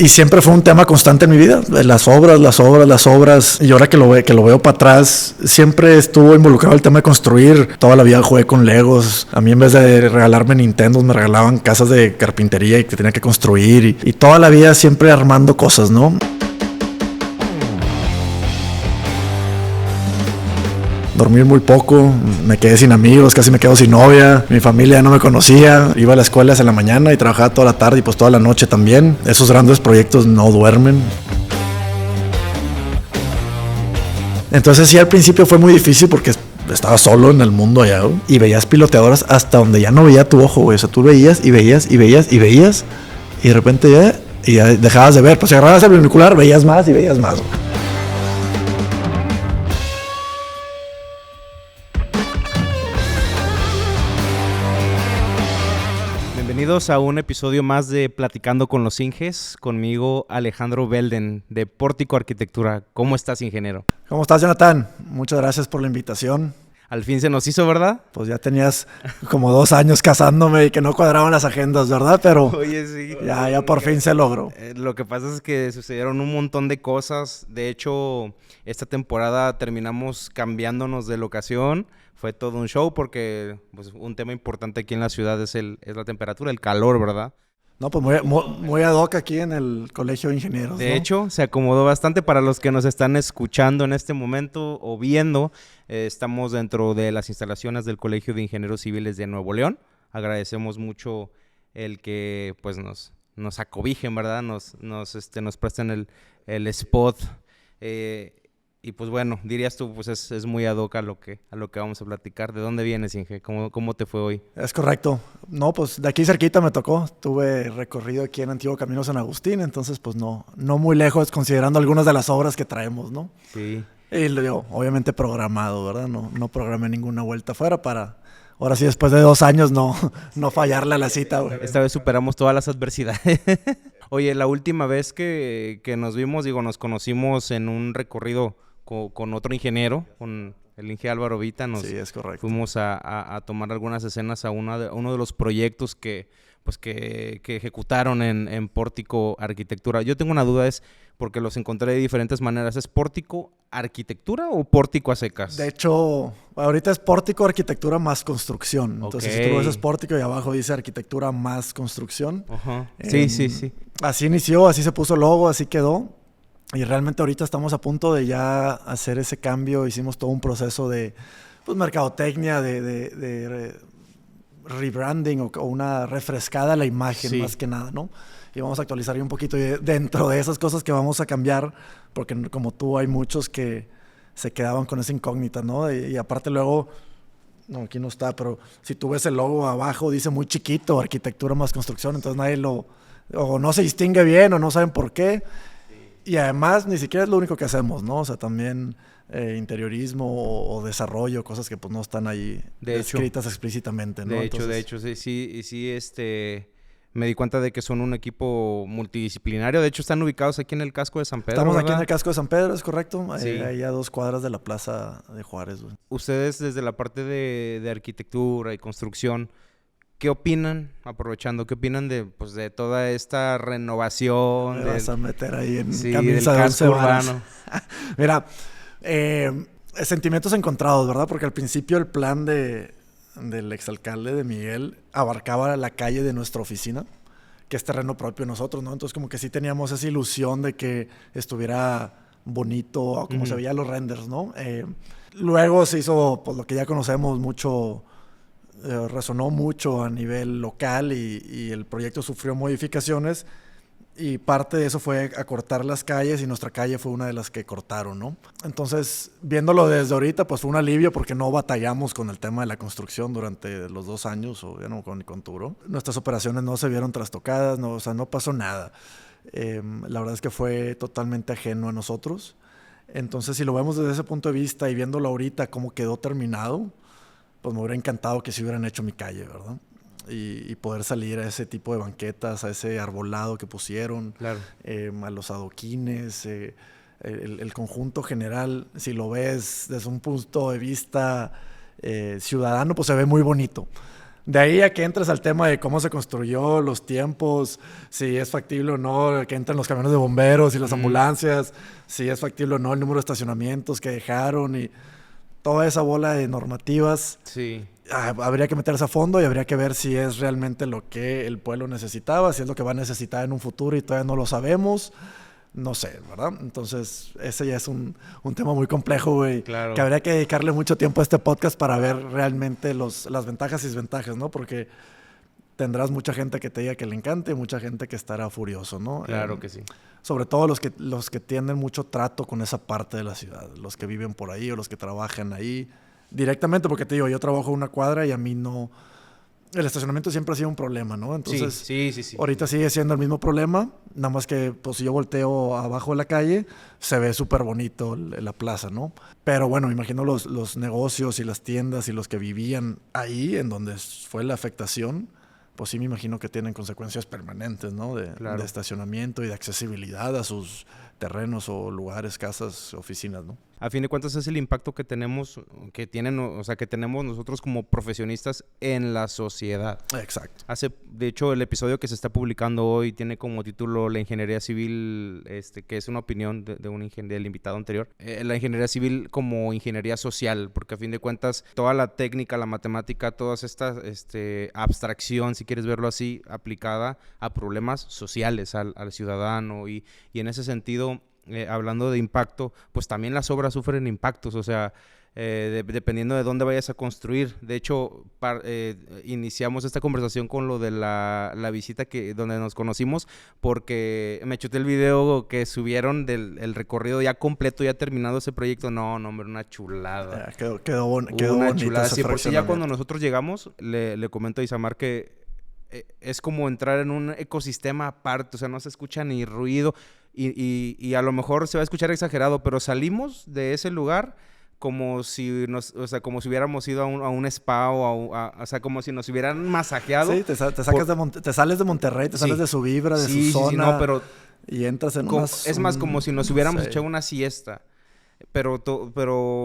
Y siempre fue un tema constante en mi vida, las obras. Y ahora que lo veo para atrás, siempre estuvo involucrado el tema de construir. Toda la vida jugué con Legos. A mí en vez de regalarme Nintendo, me regalaban casas de carpintería y que tenía que construir. Y toda la vida siempre armando cosas, ¿no? Dormir muy poco, me quedé sin amigos, casi me quedo sin novia, mi familia no me conocía, iba a la escuela en la mañana y trabajaba toda la tarde y pues toda la noche también. Esos grandes proyectos no duermen. Entonces sí, al principio fue muy difícil porque estaba solo en el mundo allá, güey, y veías piloteadoras hasta donde ya no veía tu ojo, güey. O sea, tú veías y de repente ya dejabas de ver. Pues si agarrabas el binocular, veías más, güey. Bienvenidos a un episodio más de Platicando con los Inges, conmigo Alejandro Belden de Pórtico Arquitectura. ¿Cómo estás, ingeniero? ¿Cómo estás, Jonathan? Muchas gracias por la invitación. Al fin se nos hizo, ¿verdad? Pues ya tenías como 2 años casándome y que no cuadraban las agendas, ¿verdad? Pero oye, sí. Ya por fin se logró. Lo que pasa es que sucedieron un montón de cosas. De hecho, esta temporada terminamos cambiándonos de locación. Fue todo un show porque pues, un tema importante aquí en la ciudad es la temperatura, el calor, ¿verdad? No, pues muy ad hoc aquí en el Colegio de Ingenieros. De hecho, se acomodó bastante para los que nos están escuchando en este momento o viendo. Estamos dentro de las instalaciones del Colegio de Ingenieros Civiles de Nuevo León. Agradecemos mucho el que pues nos acobijen, ¿verdad? Nos presten el spot. Y pues bueno, dirías tú, pues es muy ad hoc a lo que vamos a platicar. ¿De dónde vienes, Inge? ¿Cómo te fue hoy? Es correcto. No, pues de aquí cerquita me tocó. Tuve recorrido aquí en Antiguo Camino San Agustín, entonces pues no muy lejos considerando algunas de las obras que traemos, ¿no? Sí. Y yo, obviamente programado, ¿verdad? No programé ninguna vuelta afuera para... Ahora sí, después de 2 años no fallarle a la cita, güey. Esta vez superamos todas las adversidades. Oye, la última vez que nos vimos, nos conocimos en un recorrido con otro ingeniero, con el Inge Álvaro Vita. Sí, es correcto. Fuimos a tomar algunas escenas a uno de los proyectos que ejecutaron en Pórtico Arquitectura. Yo tengo una duda, porque los encontré de diferentes maneras. ¿Es Pórtico Arquitectura o Pórtico a secas? De hecho, ahorita es Pórtico Arquitectura más construcción. Entonces, si tú ves Pórtico y abajo dice Arquitectura más construcción. Uh-huh. Sí. Así inició, así se puso el logo, así quedó. Y realmente ahorita estamos a punto de ya hacer ese cambio. Hicimos todo un proceso de mercadotecnia, de rebranding o una refrescada a la imagen, sí, más que nada, ¿no? Y vamos a actualizar ahí un poquito. Y dentro de esas cosas que vamos a cambiar, porque como tú hay muchos que se quedaban con esa incógnita, ¿no? Y aparte luego, no, aquí no está, pero si tú ves el logo abajo dice muy chiquito, Arquitectura más construcción, entonces nadie o no se distingue bien o no saben por qué. Y además ni siquiera es lo único que hacemos, ¿no? O sea, también interiorismo o desarrollo, cosas que pues no están ahí descritas explícitamente, ¿no? De hecho, sí, me di cuenta de que son un equipo multidisciplinario. De hecho, están ubicados aquí en el casco de San Pedro, Estamos, ¿verdad? Aquí en el casco de San Pedro, es correcto. Sí. Ahí a 2 cuadras de la Plaza de Juárez, güey. Ustedes desde la parte de arquitectura y construcción, ¿qué opinan, aprovechando, qué opinan de toda esta renovación? Me vas a meter ahí en camisa del casco urbano. Mira, sentimientos encontrados, ¿verdad? Porque al principio el plan del exalcalde de Miguel abarcaba la calle de nuestra oficina, que es terreno propio de nosotros, ¿no? Entonces como que sí teníamos esa ilusión de que estuviera bonito, como se veían los renders, ¿no? Luego se hizo pues lo que ya conocemos mucho... resonó mucho a nivel local y el proyecto sufrió modificaciones y parte de eso fue acortar las calles y nuestra calle fue una de las que cortaron, ¿no? Entonces, viéndolo desde ahorita, pues fue un alivio porque no batallamos con el tema de la construcción durante los 2 años, o ya no con Turo. Nuestras operaciones no se vieron trastocadas, o sea, no pasó nada. La verdad es que fue totalmente ajeno a nosotros. Entonces, si lo vemos desde ese punto de vista y viéndolo ahorita cómo quedó terminado, pues me hubiera encantado que se hubieran hecho mi calle, ¿verdad? Y poder salir a ese tipo de banquetas, a ese arbolado que pusieron, claro, a los adoquines, el conjunto general, si lo ves desde un punto de vista ciudadano, pues se ve muy bonito. De ahí a que entres al tema de cómo se construyó, los tiempos, si es factible o no que entren los camiones de bomberos y las ambulancias, si es factible o no el número de estacionamientos que dejaron y toda esa bola de normativas. Sí. Habría que meterse a fondo y habría que ver si es realmente lo que el pueblo necesitaba, si es lo que va a necesitar en un futuro y todavía no lo sabemos. No sé, ¿verdad? Entonces, ese ya es un tema muy complejo, güey. Claro. Que habría que dedicarle mucho tiempo a este podcast para ver realmente las ventajas y desventajas, ¿no? Porque tendrás mucha gente que te diga que le encante y mucha gente que estará furioso, ¿no? Claro que sí. Sobre todo los que tienen mucho trato con esa parte de la ciudad, los que viven por ahí o los que trabajan ahí directamente, porque te digo, yo trabajo en una cuadra y a mí no... El estacionamiento siempre ha sido un problema, ¿no? Entonces, sí. ahorita sigue siendo el mismo problema, nada más que pues si yo volteo abajo de la calle, se ve súper bonito la plaza, ¿no? Pero bueno, me imagino los negocios y las tiendas y los que vivían ahí, en donde fue la afectación, pues sí me imagino que tienen consecuencias permanentes, ¿no? De estacionamiento y de accesibilidad a sus terrenos o lugares, casas, oficinas, ¿no? A fin de cuentas es el impacto que tenemos, que tenemos nosotros como profesionistas en la sociedad. Exacto. De hecho, el episodio que se está publicando hoy tiene como título La ingeniería civil, que es una opinión del invitado anterior. La ingeniería civil como ingeniería social, porque a fin de cuentas toda la técnica, la matemática, toda esta abstracción, si quieres verlo así, aplicada a problemas sociales, al ciudadano y en ese sentido... hablando de impacto, pues también las obras sufren impactos, o sea, dependiendo de dónde vayas a construir. De hecho, iniciamos esta conversación con lo de la visita donde nos conocimos, porque me chuté el video que subieron del recorrido ya completo, ya terminado ese proyecto. No, hombre, una chulada. Quedó una chulada. Sí, porque ya cuando nosotros llegamos, le comento a Isamar que es como entrar en un ecosistema aparte, o sea, no se escucha ni ruido. Y a lo mejor se va a escuchar exagerado, pero salimos de ese lugar como si hubiéramos ido a un spa o sea, como si nos hubieran masajeado. Sí, te sales de Monterrey, te sales de su vibra, de su zona. Sí, no, pero y entras en es más como si nos hubiéramos echado una siesta. Pero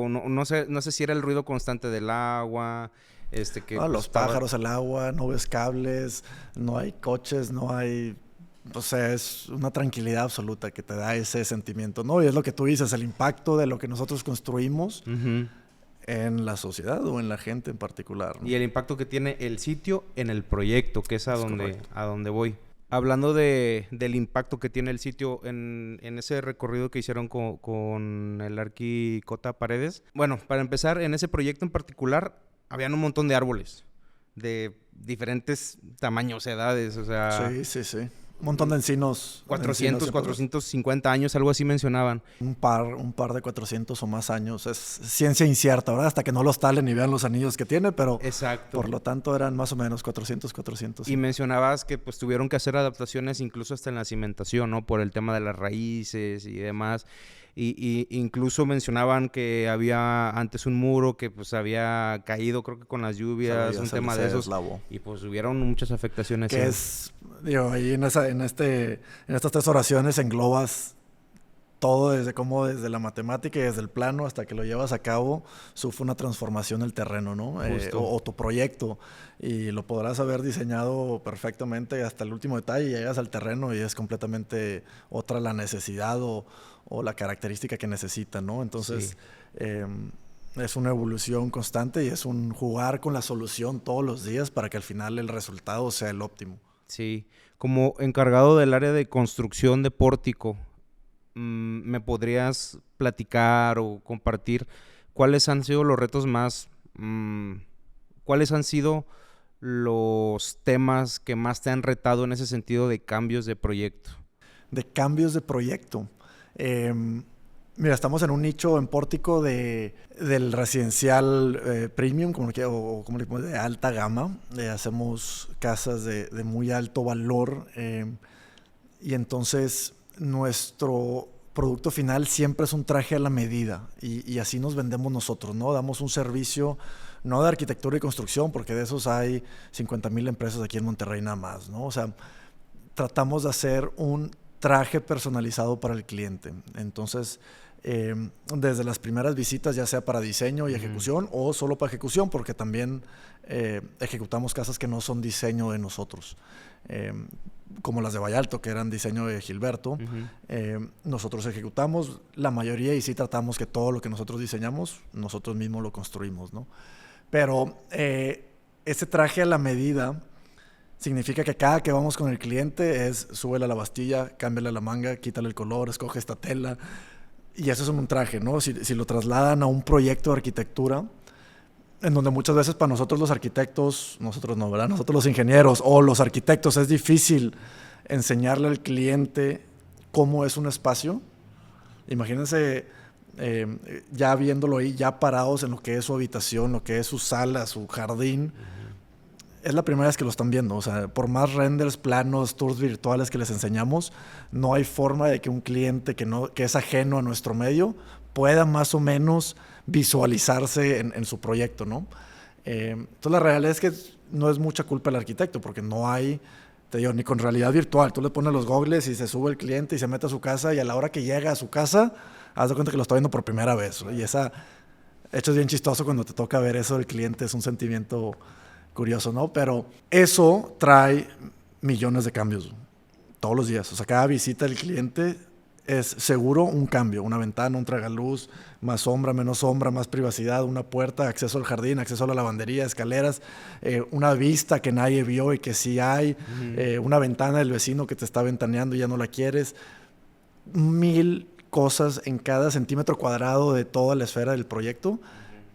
no sé si era el ruido constante del agua, los pájaros, el agua, no ves cables, no hay coches, no hay... O sea, es una tranquilidad absoluta que te da ese sentimiento, ¿no? Y es lo que tú dices, el impacto de lo que nosotros construimos en la sociedad o en la gente en particular, ¿no? Y el impacto que tiene el sitio en el proyecto, que es a donde voy. Hablando del impacto que tiene el sitio en ese recorrido que hicieron con el Arquicota Paredes. Bueno, para empezar, en ese proyecto en particular, habían un montón de árboles de diferentes tamaños, edades, o sea... Sí. Un montón de encinos. 450 años, algo así mencionaban. Un par de 400 o más años. Es ciencia incierta, ¿verdad? Hasta que no los talen y vean los anillos que tiene, pero... Exacto. Por lo tanto eran más o menos 400. Y mencionabas que pues tuvieron que hacer adaptaciones incluso hasta en la cimentación, ¿no? Por el tema de las raíces y demás. Y incluso mencionaban que había antes un muro que pues había caído, creo que con las lluvias, un tema de esos. Deslavó. Y pues hubieron muchas afectaciones. Que ahí en estas 3 oraciones englobas todo desde la matemática y desde el plano hasta que lo llevas a cabo, sufre una transformación el terreno, ¿no? O tu proyecto. Y lo podrás haber diseñado perfectamente hasta el último detalle y llegas al terreno y es completamente otra la necesidad o la característica que necesita, ¿no? Entonces, es una evolución constante y es un jugar con la solución todos los días para que al final el resultado sea el óptimo. Sí. Como encargado del área de construcción de pórtico, ¿me podrías platicar o compartir cuáles han sido los retos más... cuáles han sido los temas que más te han retado en ese sentido de cambios de proyecto? De cambios de proyecto. Mira, estamos en un nicho en pórtico del residencial premium, como le ponemos, de alta gama. Hacemos casas de muy alto valor y entonces nuestro producto final siempre es un traje a la medida y así nos vendemos nosotros, ¿no? Damos un servicio no de arquitectura y construcción, porque de esos hay 50,000 empresas aquí en Monterrey nada más, ¿no? O sea, tratamos de hacer un traje personalizado para el cliente. Entonces, desde las primeras visitas, ya sea para diseño y ejecución o solo para ejecución, porque también ejecutamos casas que no son diseño de nosotros, como las de Vallalto, que eran diseño de Gilberto. Nosotros ejecutamos la mayoría y sí tratamos que todo lo que nosotros diseñamos, nosotros mismos lo construimos, ¿no? Pero ese traje a la medida significa que cada que vamos con el cliente es súbele a la bastilla, cámbiale la manga, quítale el color, escoge esta tela. Y eso es un traje, ¿no? Si lo trasladan a un proyecto de arquitectura, en donde muchas veces para nosotros los arquitectos, nosotros no, ¿verdad? Nosotros los ingenieros o los arquitectos es difícil enseñarle al cliente cómo es un espacio. Imagínense ya viéndolo ahí, ya parados en lo que es su habitación, lo que es su sala, su jardín. Es la primera vez que lo están viendo. O sea, por más renders, planos, tours virtuales que les enseñamos, no hay forma de que un cliente que es ajeno a nuestro medio pueda más o menos visualizarse en su proyecto, ¿no? Entonces la realidad es que no es mucha culpa del arquitecto, porque no hay, te digo, ni con realidad virtual. Tú le pones los goggles y se sube el cliente y se mete a su casa, y a la hora que llega a su casa, haz de cuenta que lo está viendo por primera vez, ¿no? Y hecho es bien chistoso cuando te toca ver eso del cliente, es un sentimiento curioso, ¿no? Pero eso trae millones de cambios todos los días. O sea, cada visita del cliente es seguro un cambio, una ventana, un tragaluz, más sombra, menos sombra, más privacidad, una puerta, acceso al jardín, acceso a la lavandería, escaleras, una vista que nadie vio y que sí hay, una ventana del vecino que te está ventaneando y ya no la quieres. 1000 cosas en cada centímetro cuadrado de toda la esfera del proyecto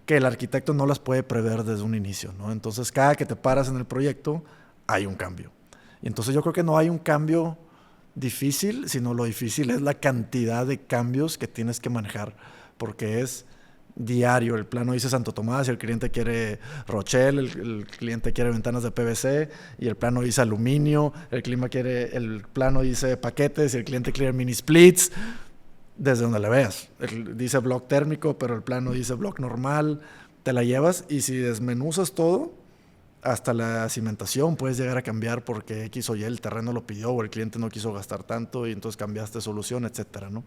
que el arquitecto no las puede prever desde un inicio, ¿no? Entonces, cada que te paras en el proyecto, hay un cambio. Y entonces yo creo que no hay un cambio difícil, sino lo difícil es la cantidad de cambios que tienes que manejar, porque es diario. El plano dice Santo Tomás y el cliente quiere Rochelle, el cliente quiere ventanas de PVC y el plano dice aluminio, el plano dice paquetes y el cliente quiere mini splits. Desde donde le veas. Dice block térmico, pero el plano dice block normal. Te la llevas y si desmenuzas todo, hasta la cimentación puedes llegar a cambiar porque X o Y el terreno lo pidió o el cliente no quiso gastar tanto y entonces cambiaste solución, etcétera, ¿no?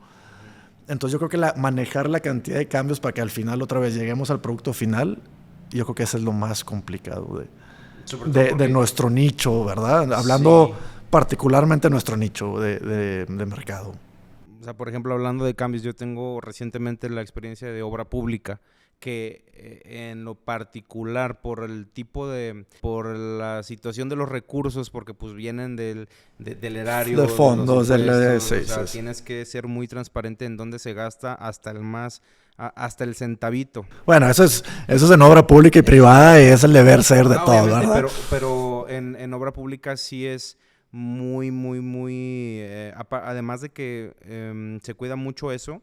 Entonces yo creo que manejar la cantidad de cambios para que al final otra vez lleguemos al producto final, yo creo que eso es lo más complicado de nuestro nicho, ¿verdad? Hablando particularmente de nuestro nicho de mercado. O sea, por ejemplo, hablando de cambios, yo tengo recientemente la experiencia de obra pública que en lo particular por la situación de los recursos, porque pues vienen del erario. De fondos, tienes que ser muy transparente en dónde se gasta hasta el centavito. Bueno, eso es en obra pública y privada y es el deber ser de todo, ¿verdad? Pero en obra pública sí es muy, muy, muy... además de que se cuida mucho eso,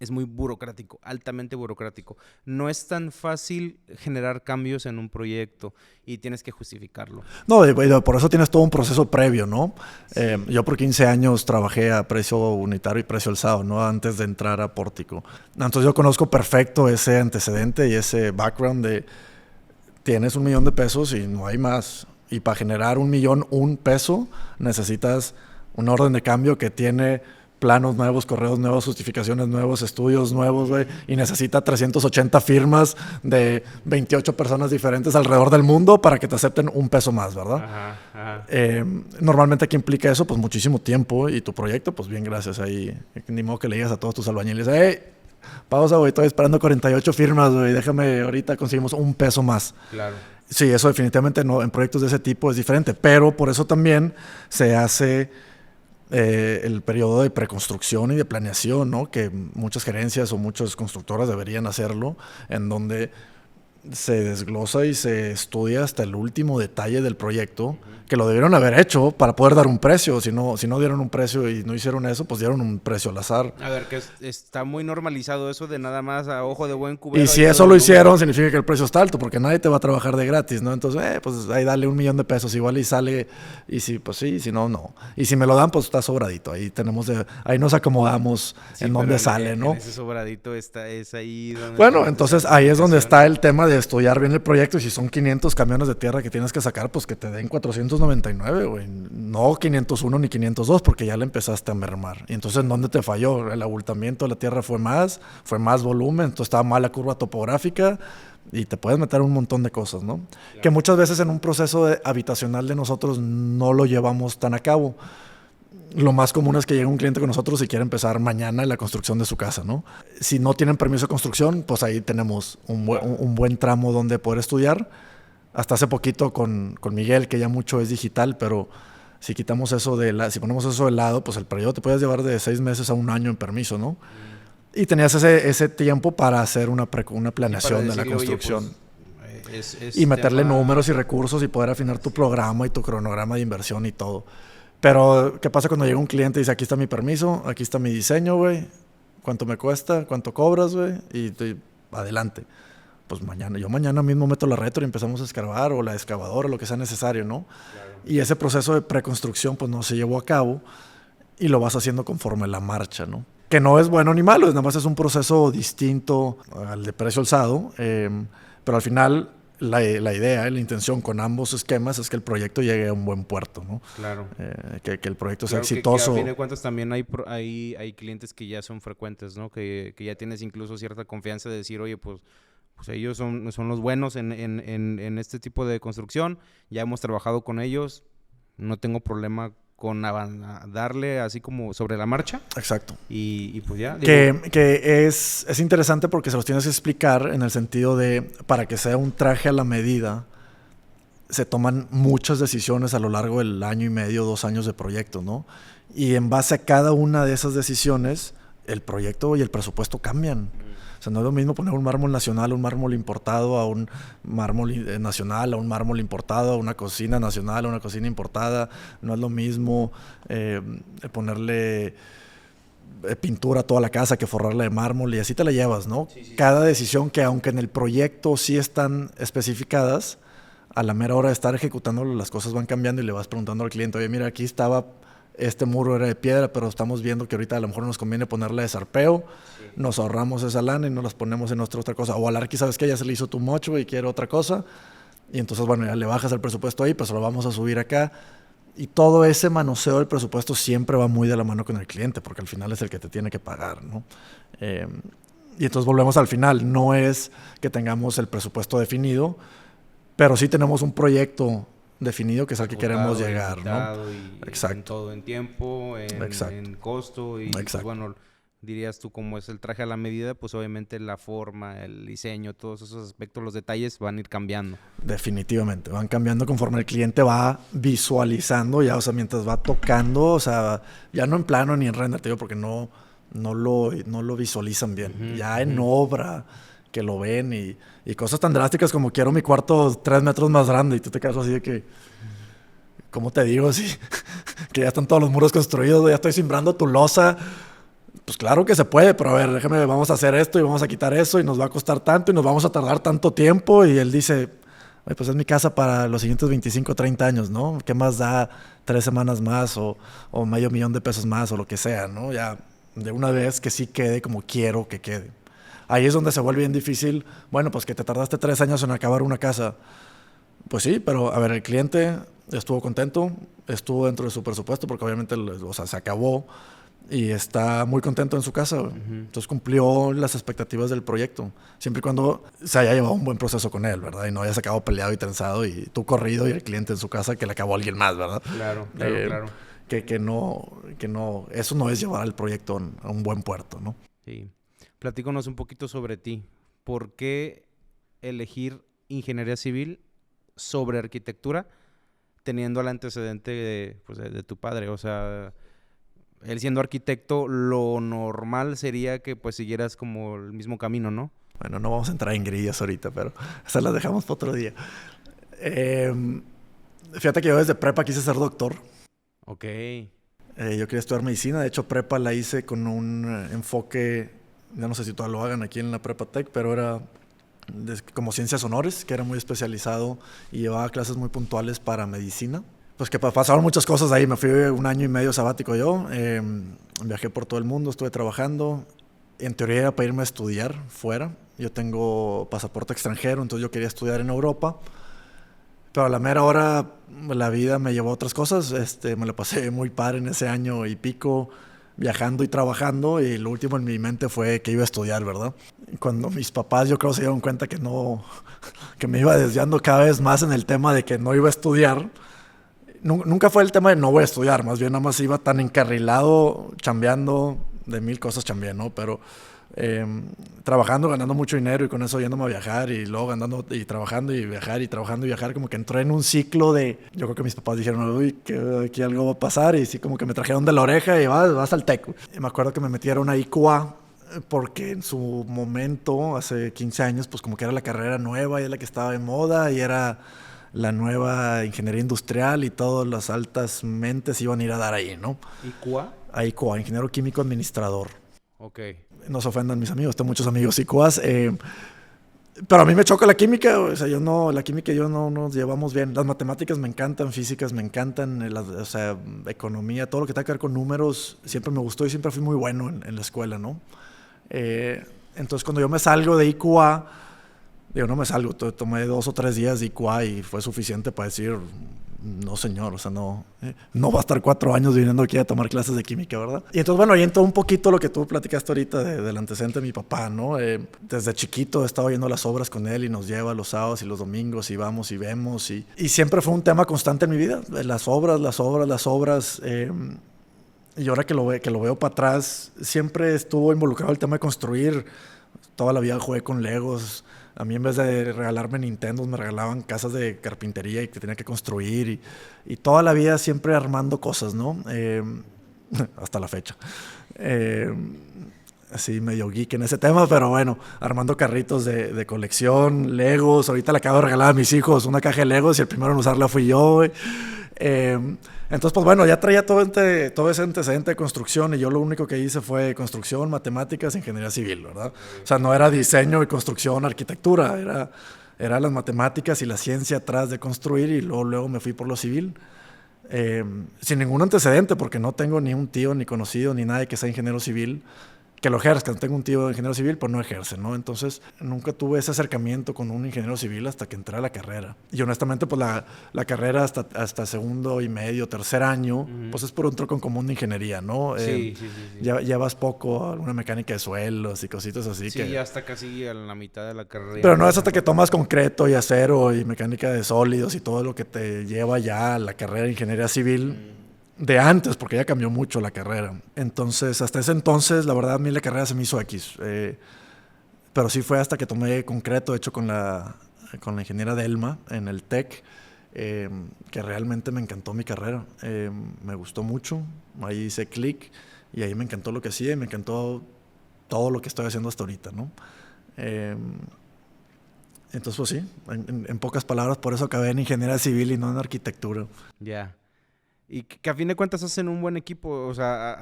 es muy burocrático, altamente burocrático. No es tan fácil generar cambios en un proyecto y tienes que justificarlo. No, por eso tienes todo un proceso previo, ¿no? Sí. Yo por 15 años trabajé a precio unitario y precio alzado, ¿no? Antes de entrar a Pórtico. Entonces yo conozco perfecto ese antecedente y ese background de tienes $1 millón y no hay más. Y para generar $1 millón, $1 necesitas un orden de cambio que tiene planos nuevos, correos nuevos, justificaciones nuevos, estudios nuevos, güey, y necesita 380 firmas de 28 personas diferentes alrededor del mundo para que te acepten $1 más, ¿verdad? Ajá. Normalmente, ¿qué implica eso? Pues muchísimo tiempo y tu proyecto, pues bien, gracias. Ahí, ni modo que le digas a todos tus albañiles, hey, pausa, güey, estoy esperando 48 firmas, güey, déjame, ahorita conseguimos $1 más. Claro. Sí, eso definitivamente no, en proyectos de ese tipo es diferente, pero por eso también se hace el periodo de preconstrucción y de planeación, ¿no? Que muchas gerencias o muchas constructoras deberían hacerlo, en donde se desglosa y se estudia hasta el último detalle del proyecto, que lo debieron haber hecho para poder dar un precio. Si no dieron un precio y no hicieron eso, pues dieron un precio al azar. A ver, que está muy normalizado eso de nada más a ojo de buen cubero. Y si eso lo hicieron, significa que el precio está alto, porque nadie te va a trabajar de gratis, ¿no? Entonces, pues ahí dale $1 millón igual y sale, y si, pues sí, si no, no. Y si me lo dan, pues está sobradito. Ahí nos acomodamos en donde sale, ¿no? En ese sobradito es ahí donde... Bueno, entonces ahí es donde está el tema de estudiar bien el proyecto y si son 500 camiones de tierra que tienes que sacar, pues que te den 499, güey. No 501 ni 502 porque ya le empezaste a mermar. Y entonces, ¿en dónde te falló? El abultamiento de la tierra fue más volumen, entonces estaba mal la curva topográfica y te puedes meter un montón de cosas, ¿no? Claro. Que muchas veces en un proceso habitacional de nosotros no lo llevamos tan a cabo. Lo más común es que llegue un cliente con nosotros y quiere empezar mañana la construcción de su casa, ¿no? Si no tienen permiso de construcción, pues ahí tenemos un buen tramo donde poder estudiar. Hasta hace poquito con Miguel, que ya mucho es digital, pero si quitamos eso si ponemos eso de lado, pues el periodo te puedes llevar de 6 meses a 1 año en permiso, ¿no? Y tenías ese tiempo para hacer una planeación de la construcción. Oye, pues, y meterle números y recursos y poder afinar tu programa y tu cronograma de inversión y todo. Pero, ¿qué pasa cuando llega un cliente y dice, aquí está mi permiso, aquí está mi diseño, güey? ¿Cuánto me cuesta? ¿Cuánto cobras, güey? Y adelante. Pues yo mañana mismo meto la retro y empezamos a escarbar, o la excavadora, o lo que sea necesario, ¿no? Claro. Y ese proceso de preconstrucción, pues no se llevó a cabo y lo vas haciendo conforme la marcha, ¿no? Que no es bueno ni malo, nada más es un proceso distinto al de precio alzado, pero al final la idea, la intención con ambos esquemas es que el proyecto llegue a un buen puerto, ¿no? Claro. Que el proyecto sea exitoso. Que a fin de cuentas también hay clientes que ya son frecuentes, ¿no? Que ya tienes incluso cierta confianza de decir, oye, pues ellos son los buenos en este tipo de construcción, ya hemos trabajado con ellos, no tengo problema con darle así como sobre la marcha. Exacto. Y pues ya. Que es interesante porque se los tienes que explicar en el sentido de, para que sea un traje a la medida, se toman muchas decisiones a lo largo del 1 año y medio, 2 años de proyecto, ¿no? Y en base a cada una de esas decisiones, el proyecto y el presupuesto cambian. O sea, no es lo mismo poner un mármol nacional, un mármol importado, a un mármol nacional, a un mármol importado, a una cocina nacional, a una cocina importada. No es lo mismo ponerle pintura a toda la casa que forrarla de mármol, y así te la llevas, ¿no? Sí. Cada decisión que, aunque en el proyecto sí están especificadas, a la mera hora de estar ejecutándolo, las cosas van cambiando y le vas preguntando al cliente, oye, mira, aquí estaba... Este muro era de piedra, pero estamos viendo que ahorita a lo mejor nos conviene ponerle de zarpeo. Sí. Nos ahorramos esa lana y nos las ponemos en nuestra otra cosa. O al arqui, ¿sabes qué? Ya se le hizo tu mocho y quiere otra cosa. Y entonces, bueno, ya le bajas el presupuesto ahí, pues lo vamos a subir acá. Y todo ese manoseo del presupuesto siempre va muy de la mano con el cliente, porque al final es el que te tiene que pagar, ¿no? Y entonces volvemos al final. No es que tengamos el presupuesto definido, pero sí tenemos un proyecto definido que es al que queremos llegar, ¿no? Exacto. En todo, en tiempo, en costo y pues, bueno, dirías tú, como es el traje a la medida, pues obviamente la forma, el diseño, todos esos aspectos, los detalles van a ir cambiando. Definitivamente, van cambiando conforme el cliente va visualizando, ya, o sea, mientras va tocando, o sea, ya no en plano ni en render, te digo, porque no lo visualizan bien, ya en obra, que lo ven y cosas tan drásticas como quiero mi cuarto 3 metros más grande y tú te quedas así de que, ¿cómo te digo? Así, que ya están todos los muros construidos, ya estoy simbrando tu losa. Pues claro que se puede, pero a ver, vamos a hacer esto y vamos a quitar eso y nos va a costar tanto y nos vamos a tardar tanto tiempo. Y él dice, pues es mi casa para los siguientes 25, 30 años, ¿no? ¿Qué más da 3 semanas más o $500,000 más o lo que sea, ¿no? Ya de una vez que sí quede como quiero que quede. Ahí es donde se vuelve bien difícil. Bueno, pues que te tardaste 3 años en acabar una casa. Pues sí, pero a ver, el cliente estuvo contento, estuvo dentro de su presupuesto porque obviamente, o sea, se acabó y está muy contento en su casa. Entonces cumplió las expectativas del proyecto, siempre y cuando se haya llevado un buen proceso con él, ¿verdad? Y no hayas acabado peleado y trenzado y tú corrido y el cliente en su casa que le acabó a alguien más, ¿verdad? Claro. Que no, eso no es llevar el proyecto a un buen puerto, ¿no? Sí. Platícanos un poquito sobre ti. ¿Por qué elegir ingeniería civil sobre arquitectura teniendo el antecedente de tu padre? O sea, él siendo arquitecto, lo normal sería que pues siguieras como el mismo camino, ¿no? Bueno, no vamos a entrar en grillas ahorita, pero esas las dejamos para otro día. Fíjate que yo desde prepa quise ser doctor. Ok. Yo quería estudiar medicina. De hecho, prepa la hice con un enfoque... Ya no sé si todavía lo hagan aquí en la Prepa Tech, pero era como ciencias honores, que era muy especializado y llevaba clases muy puntuales para medicina. Pues que pasaron muchas cosas ahí. Me fui 1 año y medio sabático yo. Viajé por todo el mundo, estuve trabajando. En teoría era para irme a estudiar fuera Yo tengo pasaporte extranjero, entonces yo quería estudiar en Europa. Pero a la mera hora la vida me llevó a otras cosas. Me la pasé muy padre en ese año y pico viajando y trabajando, y lo último en mi mente fue que iba a estudiar, ¿verdad? Y cuando mis papás yo creo se dieron cuenta que no, que me iba desviando cada vez más en el tema de que no iba a estudiar. Nunca fue el tema de no voy a estudiar, más bien nada más iba tan encarrilado, chambeando, de mil cosas chambeé, ¿no? Pero trabajando, ganando mucho dinero y con eso yéndome a viajar y luego ganando y trabajando y viajar y trabajando y viajar, como que entré en un ciclo de, yo creo que mis papás dijeron, uy, que aquí algo va a pasar, y sí como que me trajeron de la oreja y vas al TEC. Y me acuerdo que me metieron a IQA porque en su momento, hace 15 años, pues como que era la carrera nueva y era la que estaba de moda y era la nueva ingeniería industrial y todas las altas mentes iban a ir a dar ahí, ¿no? ¿IQA? A IQA, ingeniero químico administrador. Ok. No se ofendan mis amigos, tengo muchos amigos IQAs, pero a mí me choca la química, o sea, la química y yo no nos llevamos bien. Las matemáticas me encantan, físicas me encantan, o sea, economía, todo lo que tenga que ver con números, siempre me gustó y siempre fui muy bueno en la escuela, ¿no? Entonces, cuando yo me salgo de IQA, digo, no me salgo, tomé 2 o 3 días de IQA y fue suficiente para decir, no señor, o sea, no va a estar 4 años viniendo aquí a tomar clases de química, ¿verdad? Y entonces, bueno, ahí entró un poquito lo que tú platicaste ahorita del antecedente de mi papá, ¿no? Desde chiquito he estado viendo las obras con él y nos lleva los sábados y los domingos y vamos y vemos y siempre fue un tema constante en mi vida, las obras. Y ahora que lo veo para atrás, siempre estuvo involucrado el tema de construir. Toda la vida jugué con Legos. A mí en vez de regalarme Nintendo, me regalaban casas de carpintería y que tenía que construir. Y toda la vida siempre armando cosas, ¿no? Hasta la fecha. Así medio geek en ese tema, pero bueno, armando carritos de colección, Legos. Ahorita le acabo de regalar a mis hijos una caja de Legos y el primero en usarla fui yo. Entonces, pues bueno, ya traía todo ese antecedente de construcción y yo lo único que hice fue construcción, matemáticas, ingeniería civil, ¿verdad? O sea, no era diseño y construcción, arquitectura, era las matemáticas y la ciencia atrás de construir y luego me fui por lo civil. Sin ningún antecedente, porque no tengo ni un tío, ni conocido, ni nadie que sea ingeniero civil, que lo ejerzca. Tengo un tío de ingeniero civil, pues no ejerce, ¿no? Entonces, nunca tuve ese acercamiento con un ingeniero civil hasta que entré a la carrera. Y honestamente, pues la carrera hasta segundo y medio, tercer año, pues es por un tronco común de ingeniería, ¿no? Sí. Llevas poco alguna mecánica de suelos y cositas así. Sí, ya hasta casi a la mitad de la carrera. Pero no es hasta que tomas concreto y acero y mecánica de sólidos y todo lo que te lleva ya a la carrera de ingeniería civil. De antes, porque ya cambió mucho la carrera. Entonces, hasta ese entonces, la verdad, a mí la carrera se me hizo X. Pero sí fue hasta que tomé concreto, hecho con la ingeniera Delma en el TEC, que realmente me encantó mi carrera. Me gustó mucho, ahí hice clic y ahí me encantó lo que hacía y me encantó todo lo que estoy haciendo hasta ahorita, ¿no? Entonces, pues sí, en pocas palabras, por eso acabé en ingeniería civil y no en arquitectura. Ya. Y que a fin de cuentas hacen un buen equipo, o sea,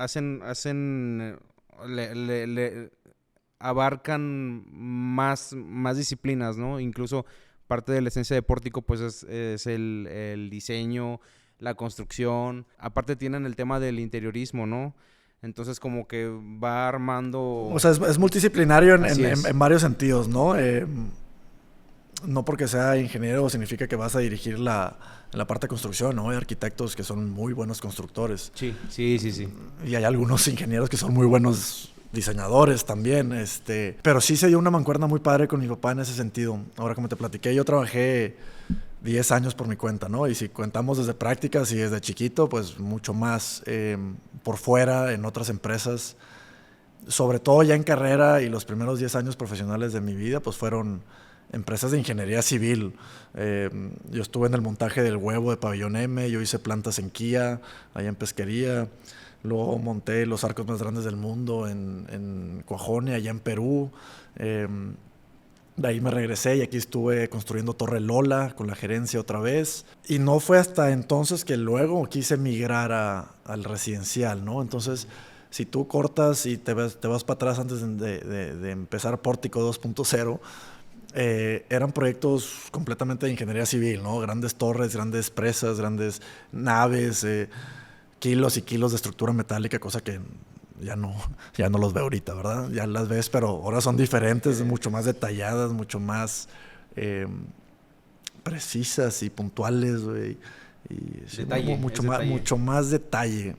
abarcan más disciplinas, ¿no? Incluso parte de la esencia de Pórtico, pues es el diseño, la construcción. Aparte tienen el tema del interiorismo, ¿no? Entonces como que va armando... O sea, es multidisciplinario en varios sentidos, ¿no? No porque sea ingeniero significa que vas a dirigir la parte de construcción, ¿no? Hay arquitectos que son muy buenos constructores. Sí. Y hay algunos ingenieros que son muy buenos diseñadores también. Pero sí se dio una mancuerna muy padre con mi papá en ese sentido. Ahora, como te platiqué, yo trabajé 10 años por mi cuenta, ¿no? Y si contamos desde prácticas y desde chiquito, pues mucho más por fuera, en otras empresas. Sobre todo ya en carrera y los primeros 10 años profesionales de mi vida, pues fueron empresas de ingeniería civil. Yo estuve en el montaje del huevo de Pabellón M, yo hice plantas en Kia, allá en Pesquería, luego monté los arcos más grandes del mundo en Cuajone, allá en Perú. De ahí me regresé y aquí estuve construyendo Torre Lola con la gerencia otra vez. Y no fue hasta entonces que luego quise migrar al residencial, ¿no? Entonces, si tú cortas y te vas para atrás antes de empezar Pórtico 2.0, eran proyectos completamente de ingeniería civil, ¿no? Grandes torres, grandes presas, grandes naves, kilos y kilos de estructura metálica, cosa que ya no los veo ahorita, ¿verdad? Ya las ves, pero ahora son diferentes, mucho más detalladas, mucho más precisas y puntuales, güey. Y sí, Detalle, mucho más detalle.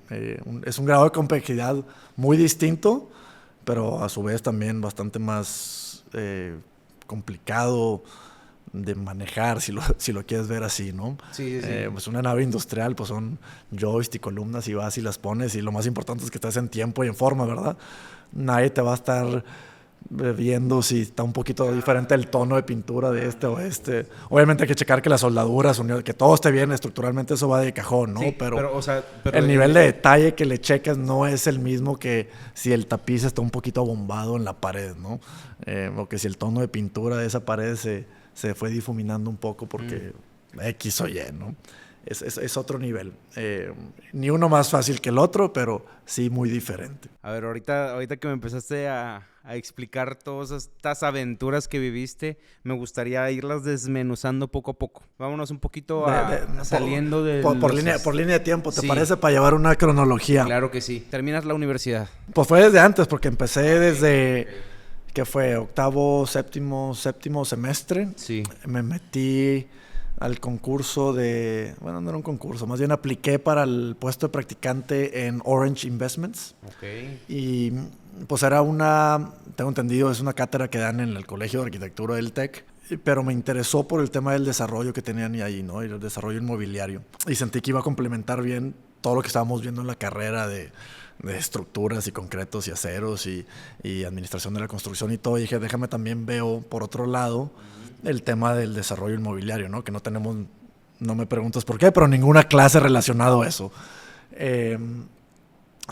Es un grado de complejidad muy distinto, pero a su vez también bastante más complicado de manejar, si lo quieres ver así, ¿no? Sí. Pues una nave industrial, pues son joystick y columnas y vas y las pones, y lo más importante es que estés en tiempo y en forma, ¿verdad? Nadie te va a estar viendo si está un poquito diferente el tono de pintura de este o este. Obviamente hay que checar que las soldaduras, que todo esté bien estructuralmente, eso va de cajón, ¿no? Sí, pero el nivel de detalle que le checas no es el mismo que si el tapiz está un poquito abombado en la pared, ¿no? O que si el tono de pintura de esa pared se fue difuminando un poco porque X o Y, ¿no? Es otro nivel. Ni uno más fácil que el otro, pero sí muy diferente. A ver, ahorita que me empezaste a explicar todas estas aventuras que viviste, me gustaría irlas desmenuzando poco a poco. Vámonos un poquito saliendo de... Por línea de tiempo, ¿te parece? Para llevar una cronología. Claro que sí. ¿Terminas la universidad? Pues fue desde antes, porque empecé desde... ¿Qué fue? Octavo, séptimo semestre. Sí. Me metí al concurso de... Bueno, no era un concurso, más bien apliqué para el puesto de practicante en Orange Investments. Ok. Y pues era tengo entendido, es una cátedra que dan en el Colegio de Arquitectura del TEC, pero me interesó por el tema del desarrollo que tenían ahí, ¿no? Y el desarrollo inmobiliario. Y sentí que iba a complementar bien todo lo que estábamos viendo en la carrera de estructuras y concretos y aceros y administración de la construcción y todo. Y dije, déjame también veo por otro lado el tema del desarrollo inmobiliario, ¿no? Que no tenemos, no me preguntas por qué, pero ninguna clase relacionado a eso.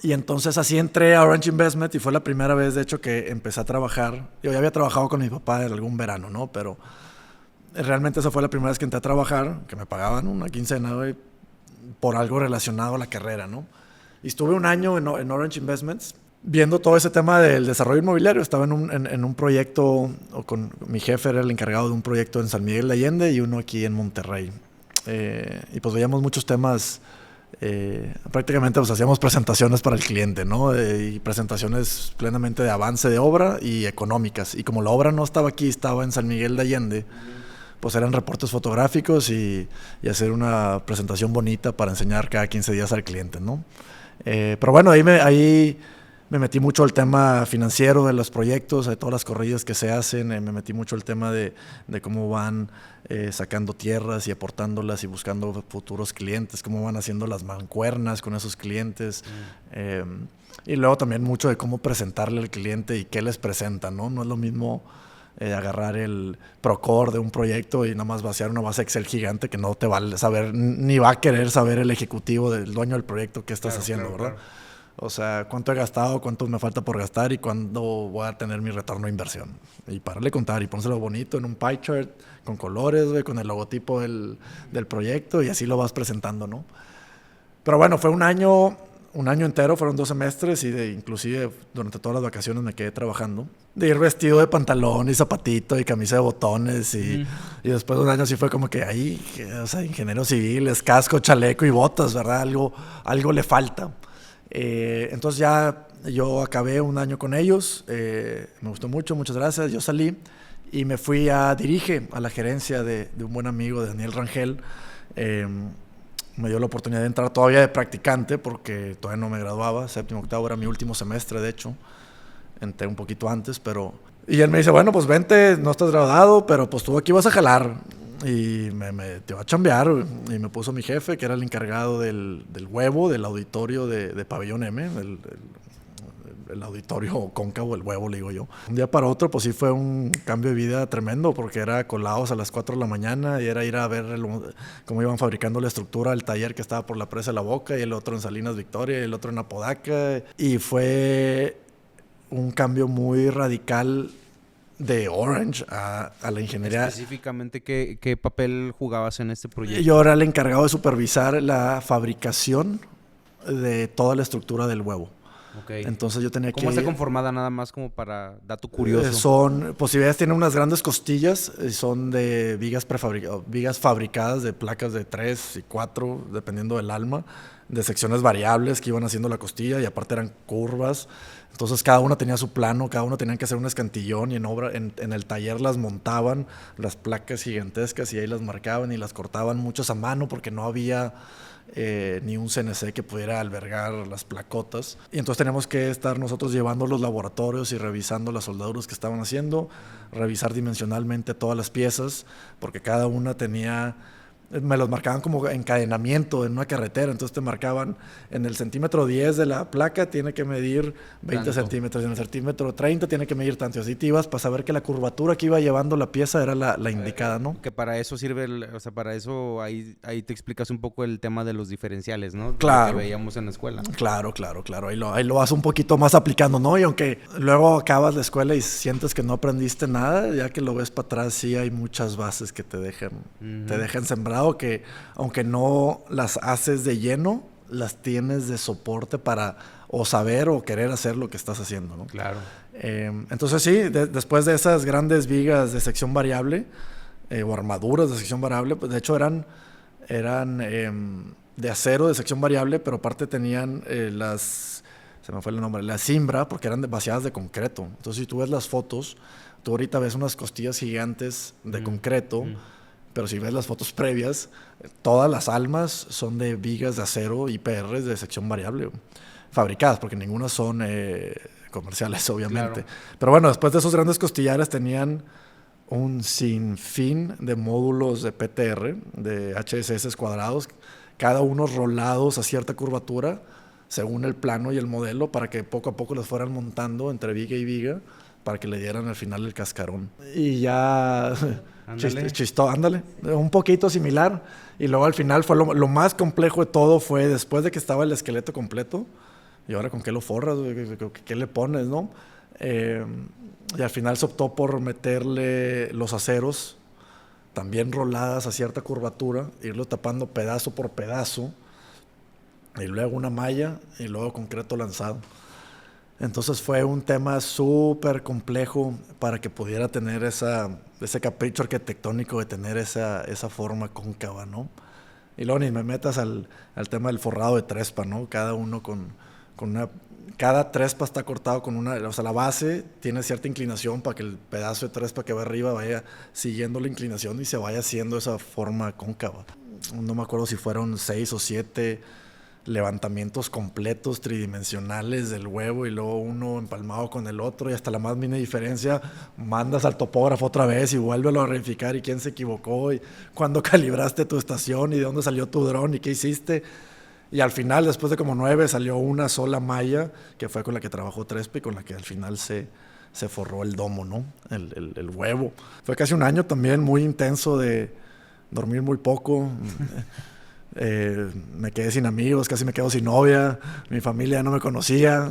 Y entonces así entré a Orange Investment y fue la primera vez, de hecho, que empecé a trabajar. Yo ya había trabajado con mi papá en algún verano, ¿no? Pero realmente esa fue la primera vez que entré a trabajar, que me pagaban una quincena, güey, por algo relacionado a la carrera, ¿no? Y estuve un año en Orange Investments viendo todo ese tema del desarrollo inmobiliario. Estaba en un proyecto, mi jefe era el encargado de un proyecto en San Miguel de Allende y uno aquí en Monterrey. Y pues veíamos muchos temas, prácticamente pues hacíamos presentaciones para el cliente, ¿no? Y presentaciones plenamente de avance de obra y económicas. Y como la obra no estaba aquí, estaba en San Miguel de Allende, pues eran reportes fotográficos y hacer una presentación bonita para enseñar cada 15 días al cliente, ¿no? Pero bueno, ahí me metí mucho al tema financiero de los proyectos, de todas las corridas que se hacen. Me metí mucho al tema de cómo van sacando tierras y aportándolas y buscando futuros clientes, cómo van haciendo las mancuernas con esos clientes. Y luego también mucho de cómo presentarle al cliente y qué les presenta, ¿no? No es lo mismo agarrar el Procore de un proyecto y nada más vaciar una base Excel gigante que no te va a saber, ni va a querer saber el ejecutivo del dueño del proyecto qué estás haciendo, ¿verdad? Claro. O sea, cuánto he gastado, cuánto me falta por gastar y cuándo voy a tener mi retorno de inversión. Y pararle contar y pónselo bonito en un pie chart con colores, güey, con el logotipo del proyecto y así lo vas presentando, ¿no? Pero bueno, fue un año entero, fueron 2 semestres y inclusive durante todas las vacaciones me quedé trabajando. De ir vestido de pantalón y zapatito y camisa de botones y después de un año sí fue como que ahí, o sea, ingeniero civil, es casco, chaleco y botas, ¿verdad? Algo le falta. Entonces ya yo acabé un año con ellos, me gustó mucho, muchas gracias, yo salí y me fui a la gerencia de un buen amigo, de Daniel Rangel. Me dio la oportunidad de entrar todavía de practicante porque todavía no me graduaba, séptimo, octavo era mi último semestre, de hecho, entré un poquito antes, pero... Y él me dice, bueno, pues vente, no estás graduado, pero pues tú aquí vas a jalar. Y te va a chambear, y me puso mi jefe, que era el encargado del huevo, del auditorio de Pabellón M, el auditorio cóncavo, el huevo, le digo yo. Un día para otro, pues sí fue un cambio de vida tremendo, porque era colados a las 4 de la mañana y era ir a ver cómo iban fabricando la estructura del taller que estaba por la Presa de la Boca, y el otro en Salinas Victoria, y el otro en Apodaca. Y fue un cambio muy radical de Orange a la ingeniería. Específicamente, ¿qué papel jugabas en este proyecto? Yo era el encargado de supervisar la fabricación de toda la estructura del huevo. Okay. Entonces yo tenía ¿Cómo está conformada nada más como para dato curioso? Son posibilidades, tienen unas grandes costillas, son de vigas vigas fabricadas de placas de 3 y 4, dependiendo del alma, de secciones variables que iban haciendo la costilla y aparte eran curvas. Entonces cada una tenía su plano, cada uno tenía que hacer un escantillón y en el taller las montaban, las placas gigantescas y ahí las marcaban y las cortaban muchos a mano porque no había ni un CNC que pudiera albergar las placotas. Y entonces teníamos que estar nosotros llevando los laboratorios y revisando las soldaduras que estaban haciendo, revisar dimensionalmente todas las piezas, porque cada una tenía... Me los marcaban como encadenamiento en una carretera, entonces te marcaban en el centímetro 10 de la placa tiene que medir 20 centímetros, en el centímetro 30 tiene que medir tanto, y así te ibas para saber que la curvatura que iba llevando la pieza era la indicada, ¿no? Que para eso sirve, o sea, para eso ahí te explicas un poco el tema de los diferenciales, ¿no? Claro. Lo que veíamos en la escuela. Claro. Ahí lo vas un poquito más aplicando, ¿no? Y aunque luego acabas la escuela y sientes que no aprendiste nada, ya que lo ves para atrás, sí hay muchas bases que te dejan sembrado, que aunque no las haces de lleno, las tienes de soporte para o saber o querer hacer lo que estás haciendo, ¿no? Claro. Entonces sí, después de esas grandes vigas de sección variable o armaduras de sección variable, pues de hecho eran de acero de sección variable, pero aparte tenían se me fue el nombre, la cimbra, porque eran vaciadas de concreto. Entonces si tú ves las fotos, tú ahorita ves unas costillas gigantes de concreto, pero si ves las fotos previas, todas las almas son de vigas de acero IPR de sección variable, fabricadas, porque ninguna son comerciales, obviamente. Claro. Pero bueno, después de esos grandes costillares tenían un sinfín de módulos de PTR, de HSS cuadrados, cada uno rolados a cierta curvatura, según el plano y el modelo, para que poco a poco los fueran montando entre viga y viga, para que le dieran al final el cascarón. Y ya... Ándale, un poquito similar. Y luego al final fue lo más complejo de todo fue después de que estaba el esqueleto completo. Y ahora con qué lo forras, qué le pones, ¿no? Y al final se optó por meterle los aceros, también roladas a cierta curvatura, irlo tapando pedazo por pedazo. Y luego una malla y luego concreto lanzado. Entonces fue un tema súper complejo para que pudiera tener ese capricho arquitectónico de tener esa forma cóncava, ¿no? Y luego ni me metas al tema del forrado de trespa, ¿no? Cada uno con una... Cada trespa está cortado con una... O sea, la base tiene cierta inclinación para que el pedazo de trespa que va arriba vaya siguiendo la inclinación y se vaya haciendo esa forma cóncava. No me acuerdo si fueron 6 o 7... levantamientos completos tridimensionales del huevo y luego uno empalmado con el otro y hasta la más mínima diferencia mandas al topógrafo otra vez y vuélvelo a verificar y quién se equivocó y cuándo calibraste tu estación y de dónde salió tu dron y qué hiciste. Y al final, después de como 9, salió una sola malla que fue con la que trabajó Trespa y con la que al final se forró el domo, ¿no? El huevo. Fue casi un año también muy intenso de dormir muy poco. Me quedé sin amigos, casi me quedo sin novia, mi familia no me conocía,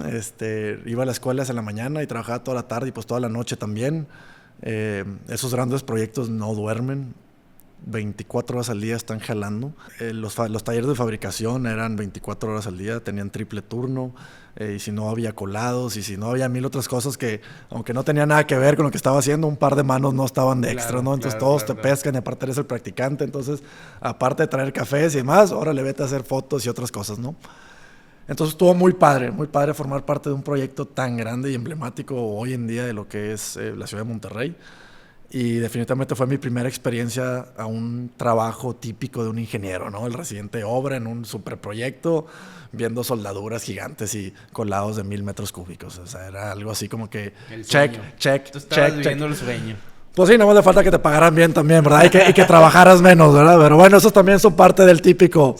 iba a la escuela en la mañana y trabajaba toda la tarde y pues toda la noche también. Esos grandes proyectos no duermen, 24 horas al día están jalando. Los talleres de fabricación eran 24 horas al día, tenían triple turno, y si no había colados y si no había mil otras cosas que, aunque no tenía nada que ver con lo que estaba haciendo, un par de manos no estaban de extra, ¿no? Entonces todos te pescan y aparte eres el practicante, entonces aparte de traer cafés y demás, órale, vete a hacer fotos y otras cosas, ¿no? Entonces estuvo muy padre formar parte de un proyecto tan grande y emblemático hoy en día de lo que es la ciudad de Monterrey. Y definitivamente fue mi primera experiencia a un trabajo típico de un ingeniero, ¿no? El residente de obra en un superproyecto, viendo soldaduras gigantes y colados de 1000 metros cúbicos. O sea, era algo así como que check. Tú estabas viviendo el sueño. Pues sí, nada más le falta que te pagaran bien también, ¿verdad? Y que trabajaras menos, ¿verdad? Pero bueno, esos también son parte del típico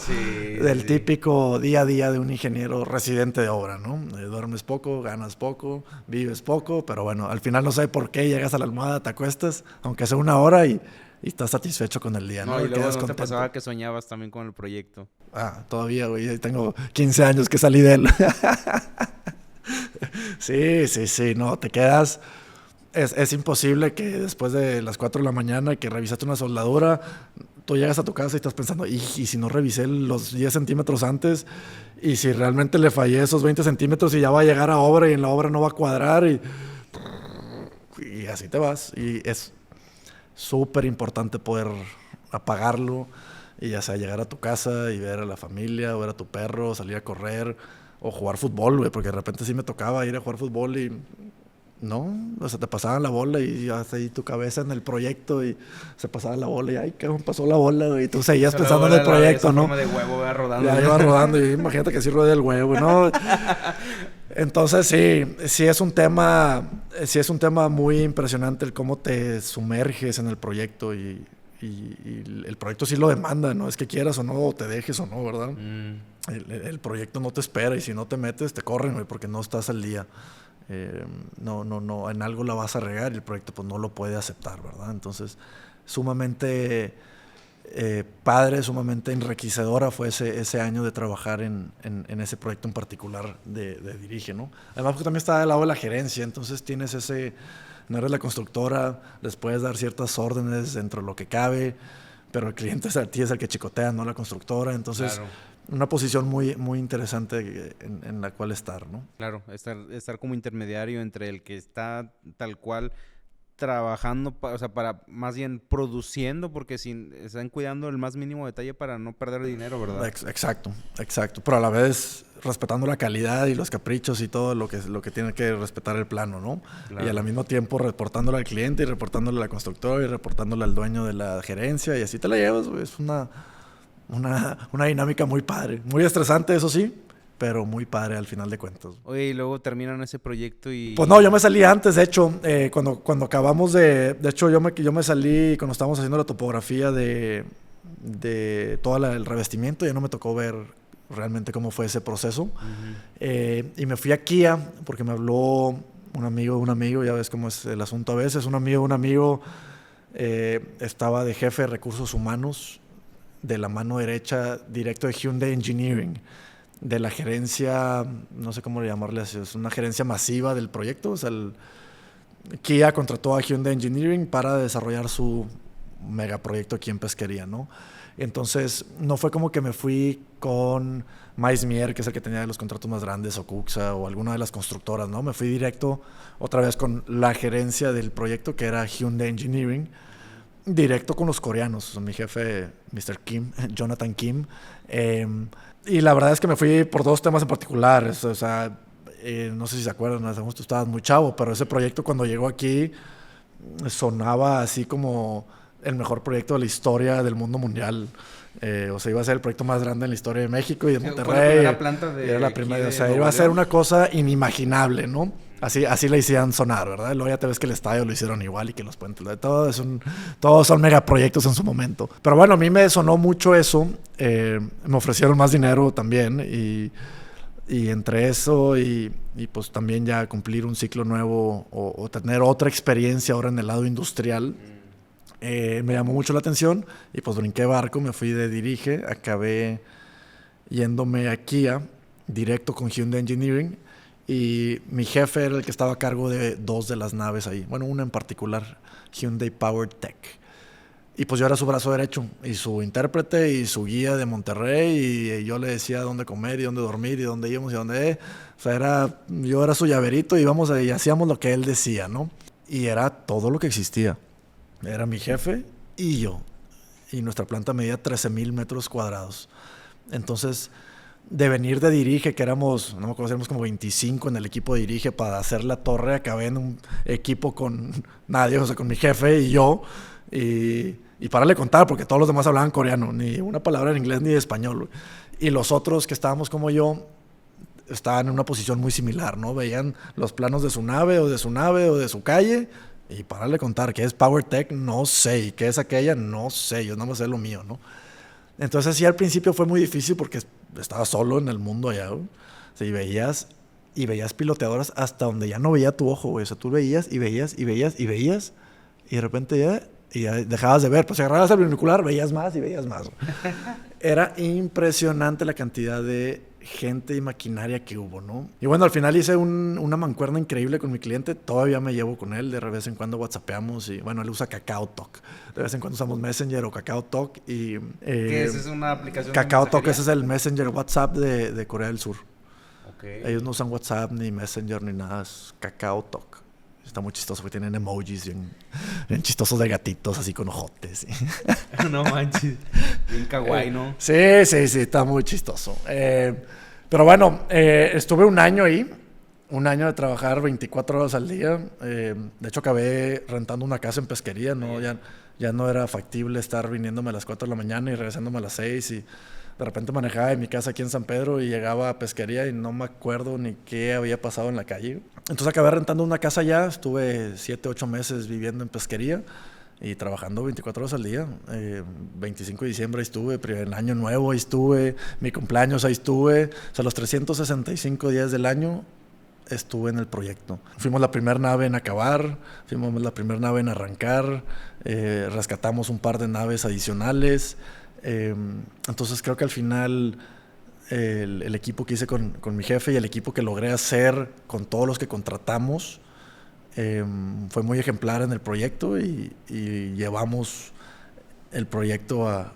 día a día de un ingeniero residente de obra, ¿no? Duermes poco, ganas poco, vives poco, pero bueno, al final no sé por qué llegas a la almohada, te acuestas, aunque sea una hora y estás satisfecho con el día, ¿no? Y luego ¿no te pasaba que soñabas también con el proyecto? Todavía, güey, tengo 15 años que salí de él. Sí, no, te quedas... Es imposible que después de las 4 de la mañana que revisaste una soldadura, tú llegas a tu casa y estás pensando, y si no revisé los 10 centímetros antes, y si realmente le fallé esos 20 centímetros y ya va a llegar a obra y en la obra no va a cuadrar, y así te vas. Y es súper importante poder apagarlo y ya sea llegar a tu casa y ver a la familia, o ver a tu perro, salir a correr o jugar fútbol, güey, porque de repente sí me tocaba ir a jugar fútbol y no, o sea, te pasaban la bola y hasta ahí tu cabeza en el proyecto y se pasaba la bola y ay, cabrón, pasó la bola, güey, y tú seguías pensando en el proyecto, ¿no? De huevo, va rodando. Ya iba rodando y imagínate que sí ruede el huevo, ¿no? Entonces sí es un tema muy impresionante el cómo te sumerges en el proyecto y el proyecto sí lo demanda, no es que quieras o no, o te dejes o no, ¿verdad? El proyecto no te espera y si no te metes te corren, güey, porque no estás al día. No, en algo la vas a regar y el proyecto pues no lo puede aceptar, ¿verdad? Entonces, sumamente padre, sumamente enriquecedora fue ese año de trabajar en ese proyecto en particular de Dirige, ¿no? Además, porque también está del lado de la gerencia, entonces tienes no eres la constructora, les puedes dar ciertas órdenes dentro de lo que cabe, pero el cliente es el que chicotea, no la constructora, entonces... Claro. Una posición muy, muy interesante en la cual estar, ¿no? Claro, estar como intermediario entre el que está tal cual trabajando, o sea, para más bien produciendo, porque están cuidando el más mínimo detalle para no perder dinero, ¿verdad? Exacto. Pero a la vez respetando la calidad y los caprichos y todo lo que tiene que respetar el plano, ¿no? Claro. Y al mismo tiempo reportándole al cliente y reportándole a la constructora y reportándole al dueño de la gerencia y así te la llevas, güey. Es una dinámica muy padre, muy estresante, eso sí, pero muy padre al final de cuentas. Oye, y luego terminan ese proyecto y... Pues no, yo me salí antes, de hecho, cuando acabamos de hecho, yo me salí cuando estábamos haciendo la topografía de todo el revestimiento, ya no me tocó ver realmente cómo fue ese proceso. Uh-huh. Y me fui a Kia, porque me habló un amigo, ya ves cómo es el asunto a veces, un amigo estaba de jefe de recursos humanos, de la mano derecha directo de Hyundai Engineering, de la gerencia, no sé cómo llamarle así, es una gerencia masiva del proyecto. O sea, Kia contrató a Hyundai Engineering para desarrollar su megaproyecto aquí en Pesquería, ¿no? Entonces, no fue como que me fui con Maismier, que es el que tenía los contratos más grandes, o Cuxa, o alguna de las constructoras, ¿no? Me fui directo otra vez con la gerencia del proyecto, que era Hyundai Engineering, directo con los coreanos, mi jefe, Mr. Kim, Jonathan Kim. Y la verdad es que me fui por dos temas en particular. O sea, no sé si se acuerdan, tú estabas muy chavo, pero ese proyecto cuando llegó aquí sonaba así como el mejor proyecto de la historia del mundo mundial. O sea, iba a ser el proyecto más grande en la historia de México y de Monterrey. La planta era la primera, o sea, iba a ser una cosa inimaginable, ¿no? Así la hicieron sonar, ¿verdad? Luego ya te ves que el estadio lo hicieron igual y que los puentes, todos son megaproyectos en su momento. Pero bueno, a mí me sonó mucho eso. Me ofrecieron más dinero también y entre eso y pues también ya cumplir un ciclo nuevo o tener otra experiencia ahora en el lado industrial, me llamó mucho la atención y pues brinqué barco, me fui de Dirige, acabé yéndome a Kia directo con Hyundai Engineering. Y mi jefe era el que estaba a cargo de dos de las naves ahí. Bueno, una en particular, Hyundai PowerTech. Y pues yo era su brazo derecho y su intérprete y su guía de Monterrey. Y yo le decía dónde comer y dónde dormir y dónde íbamos y dónde... O sea, yo era su llaverito y íbamos y hacíamos lo que él decía, ¿no? Y era todo lo que existía. Era mi jefe y yo. Y nuestra planta medía 13,000 metros cuadrados. Entonces... de venir de Dirige, que éramos, no me acuerdo, éramos como 25 en el equipo de Dirige para hacer la torre, acabé en un equipo con nadie, o sea, con mi jefe y yo, y para le contar, porque todos los demás hablaban coreano, ni una palabra en inglés ni de español. Y los otros que estábamos como yo, estaban en una posición muy similar, ¿no? Veían los planos de su nave o de su calle, y para le contar qué es PowerTech, no sé, y qué es aquella, no sé, yo nada más sé lo mío, ¿no? Entonces sí, al principio fue muy difícil porque estaba solo en el mundo allá, güey. O sea, y veías piloteadoras hasta donde ya no veía tu ojo, güey. O sea, tú veías y de repente ya dejabas de ver. Pues si agarrabas el binocular, veías más. Era impresionante la cantidad de gente y maquinaria que hubo, ¿no? Y bueno, al final hice una mancuerna increíble con mi cliente. Todavía me llevo con él. De vez en cuando whatsappeamos. Y bueno, él usa KakaoTalk. De vez en cuando usamos Messenger o KakaoTalk. Y, ¿Qué es? ¿Es una aplicación de KakaoTalk, mensajería? ese es el Messenger WhatsApp de Corea del Sur. Okay. Ellos no usan WhatsApp, ni Messenger, ni nada. Es KakaoTalk. Está muy chistoso porque tienen emojis bien chistosos de gatitos, así con ojotes. ¿Sí? No manches. Bien kawaii, ¿no? Sí, está muy chistoso. Pero bueno, estuve un año ahí. Un año de trabajar 24 horas al día. De hecho, acabé rentando una casa en Pesquería. ¿No? Ya no era factible estar viniéndome a las 4 de la mañana y regresándome a las 6. Y de repente manejaba de mi casa aquí en San Pedro y llegaba a Pesquería y no me acuerdo ni qué había pasado en la calle. Entonces acabé rentando una casa allá. Estuve 7, 8 meses viviendo en Pesquería y trabajando 24 horas al día. 25 de diciembre ahí estuve, el año nuevo ahí estuve, mi cumpleaños ahí estuve. O sea, los 365 días del año estuve en el proyecto. Fuimos la primera nave en acabar, fuimos la primera nave en arrancar, rescatamos un par de naves adicionales. Entonces creo que al final el equipo que hice con mi jefe y el equipo que logré hacer con todos los que contratamos fue muy ejemplar en el proyecto y llevamos el proyecto a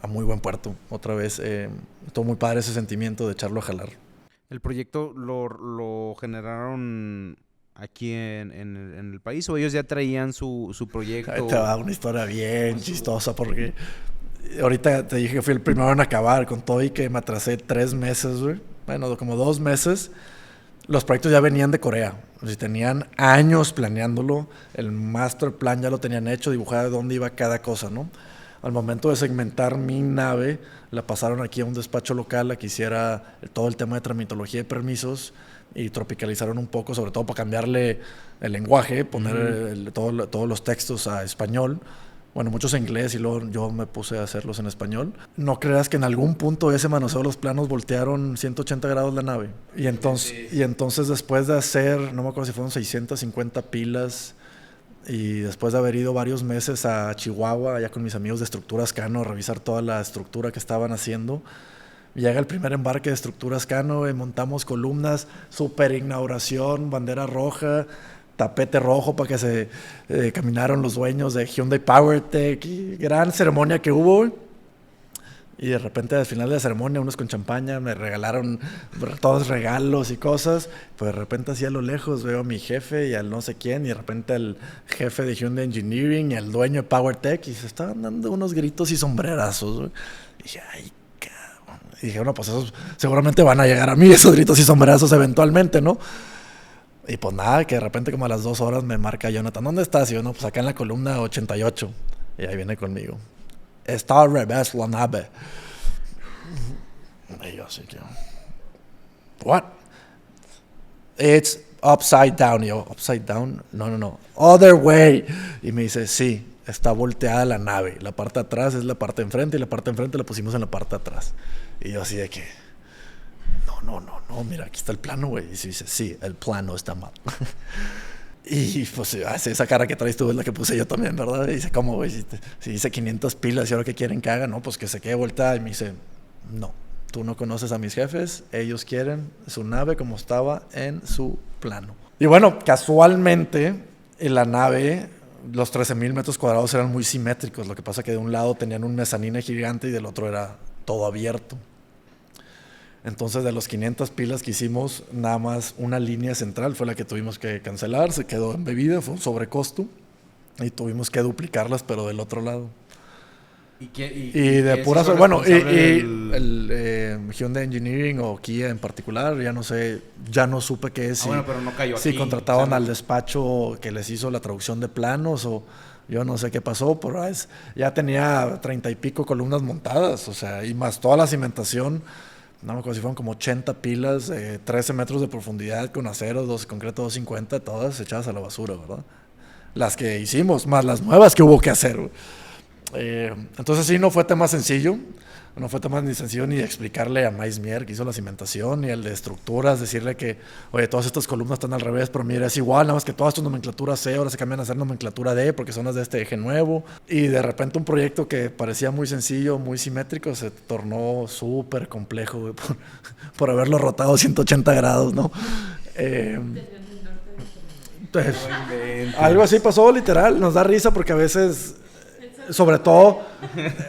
muy buen puerto. Otra vez, estuvo muy padre ese sentimiento de echarlo a jalar. ¿El proyecto lo generaron aquí en el país o ellos ya traían su proyecto? Ahí te va una historia bien chistosa porque ahorita te dije que fui el primero en acabar con todo y que me atrasé 3 meses, güey. Bueno, como 2 meses. Los proyectos ya venían de Corea. O sea, tenían años planeándolo. El master plan ya lo tenían hecho, dibujado de dónde iba cada cosa, ¿no? Al momento de segmentar mi nave, la pasaron aquí a un despacho local a que hiciera todo el tema de tramitología de permisos y tropicalizaron un poco, sobre todo para cambiarle el lenguaje, poner todos los textos a español. Bueno, muchos en inglés y luego yo me puse a hacerlos en español. No creas que en algún punto de ese manoseo de los planos voltearon 180 grados la nave. Y entonces después de hacer, no me acuerdo si fueron 650 pilas, y después de haber ido varios meses a Chihuahua, allá con mis amigos de Estructuras Cano, a revisar toda la estructura que estaban haciendo, llega el primer embarque de Estructuras Cano, montamos columnas, super inauguración, bandera roja, tapete rojo para que se caminaron los dueños de Hyundai PowerTech, y gran ceremonia que hubo. Y de repente al final de la ceremonia, unos con champaña, me regalaron todos regalos y cosas. Pues de repente así a lo lejos veo a mi jefe y al no sé quién, y de repente al jefe de Hyundai Engineering y al dueño de PowerTech, y se estaban dando unos gritos y sombrerazos, güey. Y dije, ay, cabrón. Y dije, bueno, pues esos seguramente van a llegar a mí, esos gritos y sombrerazos eventualmente, ¿no? Y pues nada, que de repente como a las 2 horas me marca Jonathan, ¿dónde estás? Y yo, no, pues acá en la columna 88. Y ahí viene conmigo. Está al revés la nave. Y yo así que, what? It's upside down. Y yo, upside down? No. Other way. Y me dice, sí, está volteada la nave. La parte de atrás es la parte de enfrente y la parte de enfrente la pusimos en la parte de atrás. Y yo así de que, no, mira, aquí está el plano, güey. Y dice, sí, el plano está mal. Y pues esa cara que traes tú es la que puse yo también, ¿verdad? Y dice, ¿cómo, güey? Si dice 500 pilas y ahora qué quieren que haga, no, pues que se quede volteada. Y me dice, no, tú no conoces a mis jefes, ellos quieren su nave como estaba en su plano. Y bueno, casualmente en la nave, los 13,000 metros cuadrados eran muy simétricos. Lo que pasa que de un lado tenían un mezanine gigante y del otro era todo abierto. Entonces, de los 500 pilas que hicimos, nada más una línea central fue la que tuvimos que cancelar, se quedó embebida, fue un sobrecosto y tuvimos que duplicarlas, pero del otro lado. Y de pura suerte, bueno, el Hyundai Engineering o Kia en particular, ya no supe qué es. Bueno, pero no cayó aquí. Si contrataban al despacho que les hizo la traducción de planos o yo no sé qué pasó, pero ya tenía 30 y pico columnas montadas, o sea, y más toda la cimentación. No me acuerdo si fueron como 80 pilas, 13 metros de profundidad con acero, concreto 250, todas echadas a la basura, ¿verdad? Las que hicimos, más las nuevas que hubo que hacer. Entonces sí, no fue tema sencillo. No fue tema ni sencillo ni explicarle a Mais Mier, que hizo la cimentación, ni el de estructuras, decirle que, oye, todas estas columnas están al revés, pero mira, es igual, nada más que todas tus nomenclaturas C ahora se cambian a ser nomenclatura D, porque son las de este eje nuevo. Y de repente un proyecto que parecía muy sencillo, muy simétrico, se tornó súper complejo, güey, por haberlo rotado 180 grados, ¿no? Pues, algo así pasó, literal. Nos da risa porque a veces, sobre todo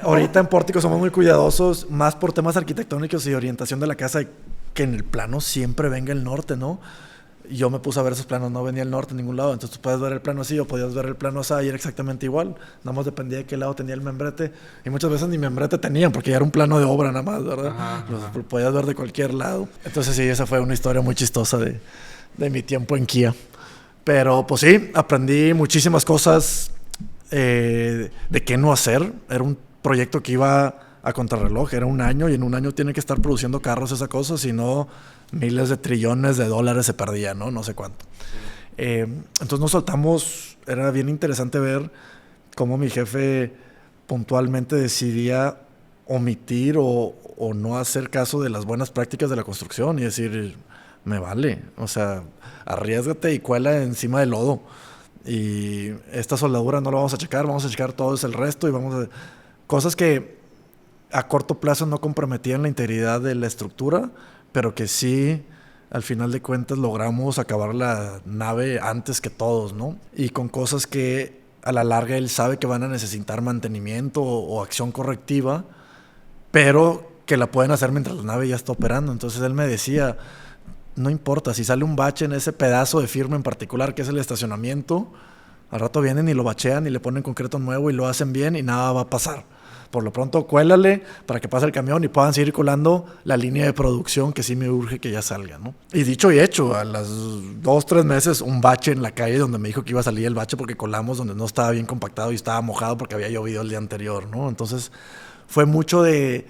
ahorita en Pórtico, somos muy cuidadosos, más por temas arquitectónicos y orientación de la casa, que en el plano siempre venga el norte, ¿no? Y yo me puse a ver esos planos, no venía el norte en ningún lado. Entonces tú puedes ver el plano así o podías ver el plano así y era exactamente igual. Nada más dependía de qué lado tenía el membrete. Y muchas veces ni membrete tenían porque ya era un plano de obra nada más, ¿verdad? Ajá. Los podías ver de cualquier lado. Entonces sí, esa fue una historia muy chistosa de mi tiempo en Kia. Pero pues sí, aprendí muchísimas cosas de qué no hacer. Era un proyecto que iba a contrarreloj, era un año y en un año tiene que estar produciendo carros esa cosa, si no miles de trillones de dólares se perdían, ¿no? sé cuánto. Entonces nos soltamos, era bien interesante ver cómo mi jefe puntualmente decidía omitir o no hacer caso de las buenas prácticas de la construcción y decir, me vale, o sea, arriésgate y cuela encima del lodo. Y esta soldadura no la vamos a checar todo es el resto y vamos a... Cosas que a corto plazo no comprometían la integridad de la estructura, pero que sí, al final de cuentas, logramos acabar la nave antes que todos, ¿no? Y con cosas que a la larga él sabe que van a necesitar mantenimiento o acción correctiva, pero que la pueden hacer mientras la nave ya está operando. Entonces él me decía, no importa, si sale un bache en ese pedazo de firma en particular, que es el estacionamiento, al rato vienen y lo bachean y le ponen concreto nuevo y lo hacen bien y nada va a pasar. Por lo pronto, cuélale para que pase el camión y puedan seguir colando la línea de producción que sí me urge que ya salga, ¿no? Y dicho y hecho, a las 2-3 meses, un bache en la calle donde me dijo que iba a salir el bache porque colamos donde no estaba bien compactado y estaba mojado porque había llovido el día anterior, ¿no? Entonces, fue mucho de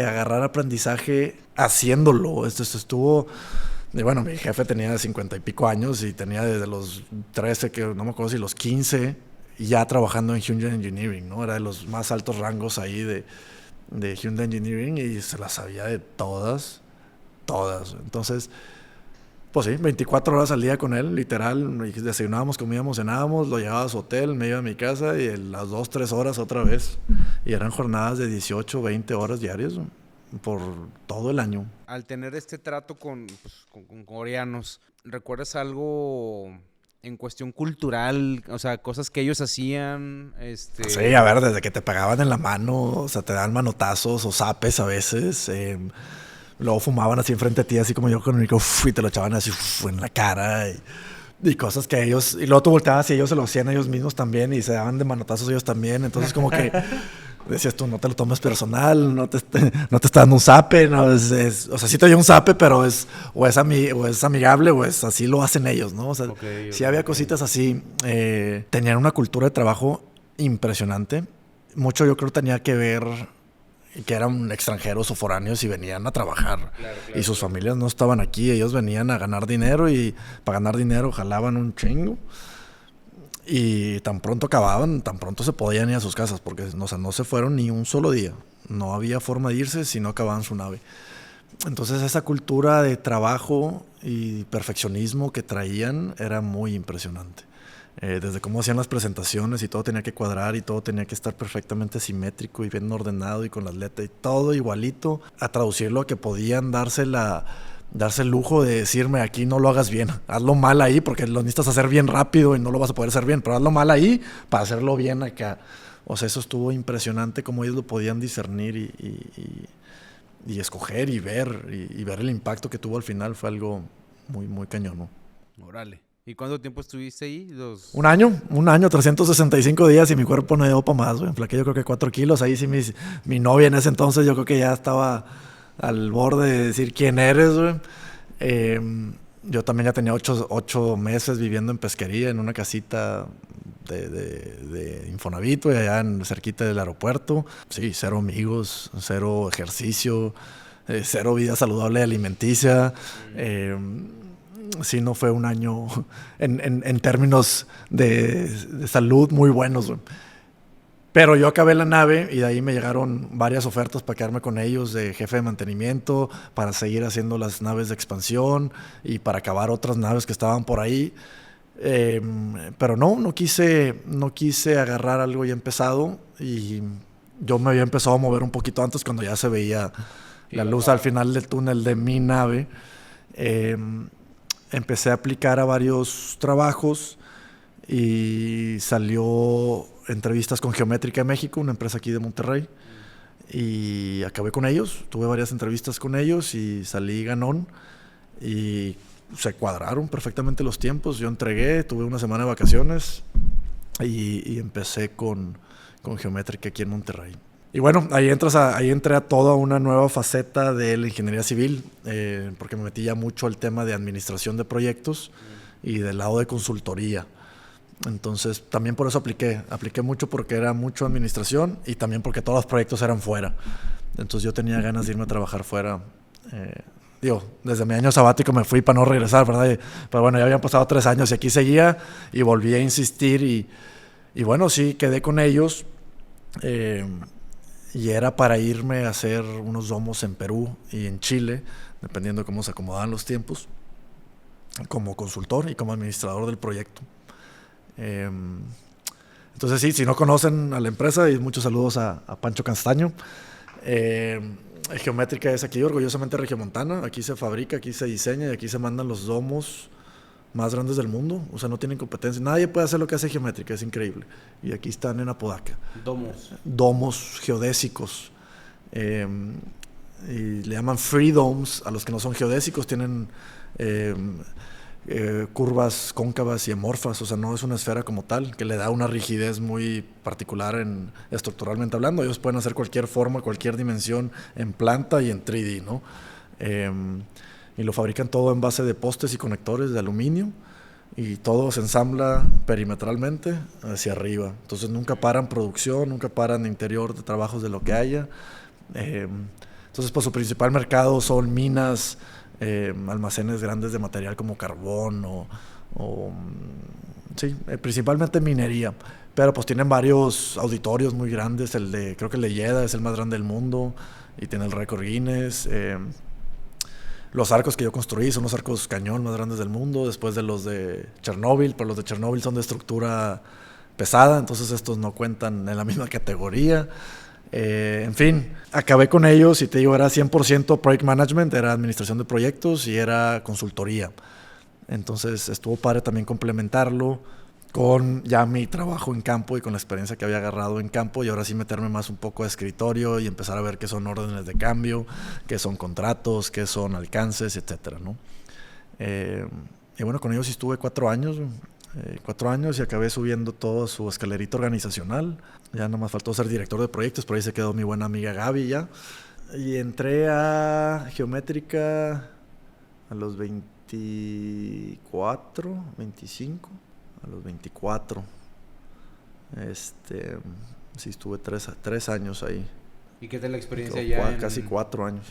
agarrar aprendizaje haciéndolo. Esto estuvo... Y bueno, mi jefe tenía 50 y pico años y tenía desde los 13, que no me acuerdo si los 15, ya trabajando en Hyundai Engineering, ¿no? Era de los más altos rangos ahí de Hyundai Engineering y se las sabía de todas. Entonces, pues sí, 24 horas al día con él, literal. Desayunábamos, comíamos, cenábamos, lo llevaba a su hotel, me iba a mi casa y a las 2-3 horas otra vez. Y eran jornadas de 18, 20 horas diarias, ¿no? Por todo el año. Al tener este trato con coreanos, ¿recuerdas algo en cuestión cultural? O sea, cosas que ellos hacían. Sí, a ver, desde que te pegaban en la mano, o sea, te dan manotazos o zapes a veces. Luego fumaban así enfrente de ti, así como yo con el micro, y te lo echaban así en la cara. Y cosas que ellos... Y luego tú volteabas y ellos se lo hacían ellos mismos también y se daban de manotazos ellos también. Entonces como que... Decías tú, no te lo tomes personal, no te está dando un zape, ¿no? O sea, sí te dio un zape, pero es amigable, o es así lo hacen ellos, ¿no? O sea, sí había cositas así. Tenían una cultura de trabajo impresionante. Mucho yo creo tenía que ver que eran extranjeros o foráneos y venían a trabajar. Claro, y sus familias no estaban aquí, ellos venían a ganar dinero y para ganar dinero jalaban un chingo. Y tan pronto acababan, tan pronto se podían ir a sus casas, porque no se fueron ni un solo día. No había forma de irse si no acababan su nave. Entonces esa cultura de trabajo y perfeccionismo que traían era muy impresionante. Desde cómo hacían las presentaciones y todo tenía que cuadrar y todo tenía que estar perfectamente simétrico y bien ordenado y con las letras y todo igualito, a traducirlo a que podían darse el lujo de decirme, aquí no lo hagas bien, hazlo mal ahí porque lo necesitas hacer bien rápido y no lo vas a poder hacer bien, pero hazlo mal ahí para hacerlo bien acá. O sea, eso estuvo impresionante cómo ellos lo podían discernir y escoger y ver el impacto que tuvo al final. Fue algo muy, muy cañón, ¿no? Órale. ¿Y cuánto tiempo estuviste ahí? Un año, 365 días y mi cuerpo no dio para más, güey. Enflaqué yo creo que 4 kilos. Ahí sí mi novia en ese entonces yo creo que ya estaba al borde de decir quién eres, güey. Yo también ya tenía 8 meses viviendo en pesquería, en una casita de Infonavit, güey, allá cerquita del aeropuerto. Sí, 0 amigos, 0 ejercicio, 0 vida saludable y alimenticia. Sí, no fue un año en términos de salud muy buenos, güey. Pero yo acabé la nave y de ahí me llegaron varias ofertas para quedarme con ellos de jefe de mantenimiento, para seguir haciendo las naves de expansión y para acabar otras naves que estaban por ahí. Pero no quise agarrar algo ya empezado y yo me había empezado a mover un poquito antes cuando ya se veía la luz al final del túnel de mi nave. Empecé a aplicar a varios trabajos y salió entrevistas con Geométrica México, una empresa aquí de Monterrey, y acabé con ellos. Tuve varias entrevistas con ellos y salí ganón y se cuadraron perfectamente los tiempos. Yo entregué, tuve una semana de vacaciones y empecé con Geométrica aquí en Monterrey. Y bueno, ahí entré a toda una nueva faceta de la ingeniería civil, porque me metí ya mucho al tema de administración de proyectos y del lado de consultoría. Entonces, también por eso apliqué mucho porque era mucho administración y también porque todos los proyectos eran fuera. Entonces yo tenía ganas de irme a trabajar fuera. Desde mi año sabático me fui para no regresar, ¿verdad? Pero bueno, ya habían pasado 3 años y aquí seguía y volví a insistir y bueno, sí, quedé con ellos. Y era para irme a hacer unos domos en Perú y en Chile, dependiendo de cómo se acomodaban los tiempos, como consultor y como administrador del proyecto. Entonces sí, si no conocen a la empresa, y muchos saludos a Pancho Castaño. Geométrica es aquí orgullosamente regiomontana, aquí se fabrica, aquí se diseña y aquí se mandan los domos más grandes del mundo. O sea, no tienen competencia, nadie puede hacer lo que hace Geométrica, es increíble. Y aquí están en Apodaca. Domos geodésicos, y le llaman free domes a los que no son geodésicos. Tienen curvas cóncavas y amorfas, o sea, no es una esfera como tal, que le da una rigidez muy particular estructuralmente hablando. Ellos pueden hacer cualquier forma, cualquier dimensión en planta y en 3D, ¿no? Y lo fabrican todo en base de postes y conectores de aluminio y todo se ensambla perimetralmente hacia arriba. Entonces nunca paran producción, nunca paran interior de trabajos de lo que haya. Entonces, pues su principal mercado son minas, almacenes grandes de material como carbón principalmente minería, pero pues tienen varios auditorios muy grandes. Creo que el de Lleda es el más grande del mundo y tiene el récord Guinness. Los arcos que yo construí son los arcos cañón más grandes del mundo, después de los de Chernóbil, pero los de Chernóbil son de estructura pesada, entonces estos no cuentan en la misma categoría. En fin, acabé con ellos y te digo, era 100% project management, era administración de proyectos y era consultoría. Entonces estuvo padre también complementarlo con ya mi trabajo en campo y con la experiencia que había agarrado en campo, y ahora sí meterme más un poco a escritorio y empezar a ver qué son órdenes de cambio, qué son contratos, qué son alcances, etcétera, ¿no? Y bueno, con ellos sí estuve 4 años. 4 años y acabé subiendo todo su escalerito organizacional. Ya nada más faltó ser director de proyectos, por ahí se quedó mi buena amiga Gaby ya. Y entré a Geométrica a los 24, 25, a los 24. Sí, estuve 3 años ahí. ¿Y qué tal la experiencia ya? Casi 4 años.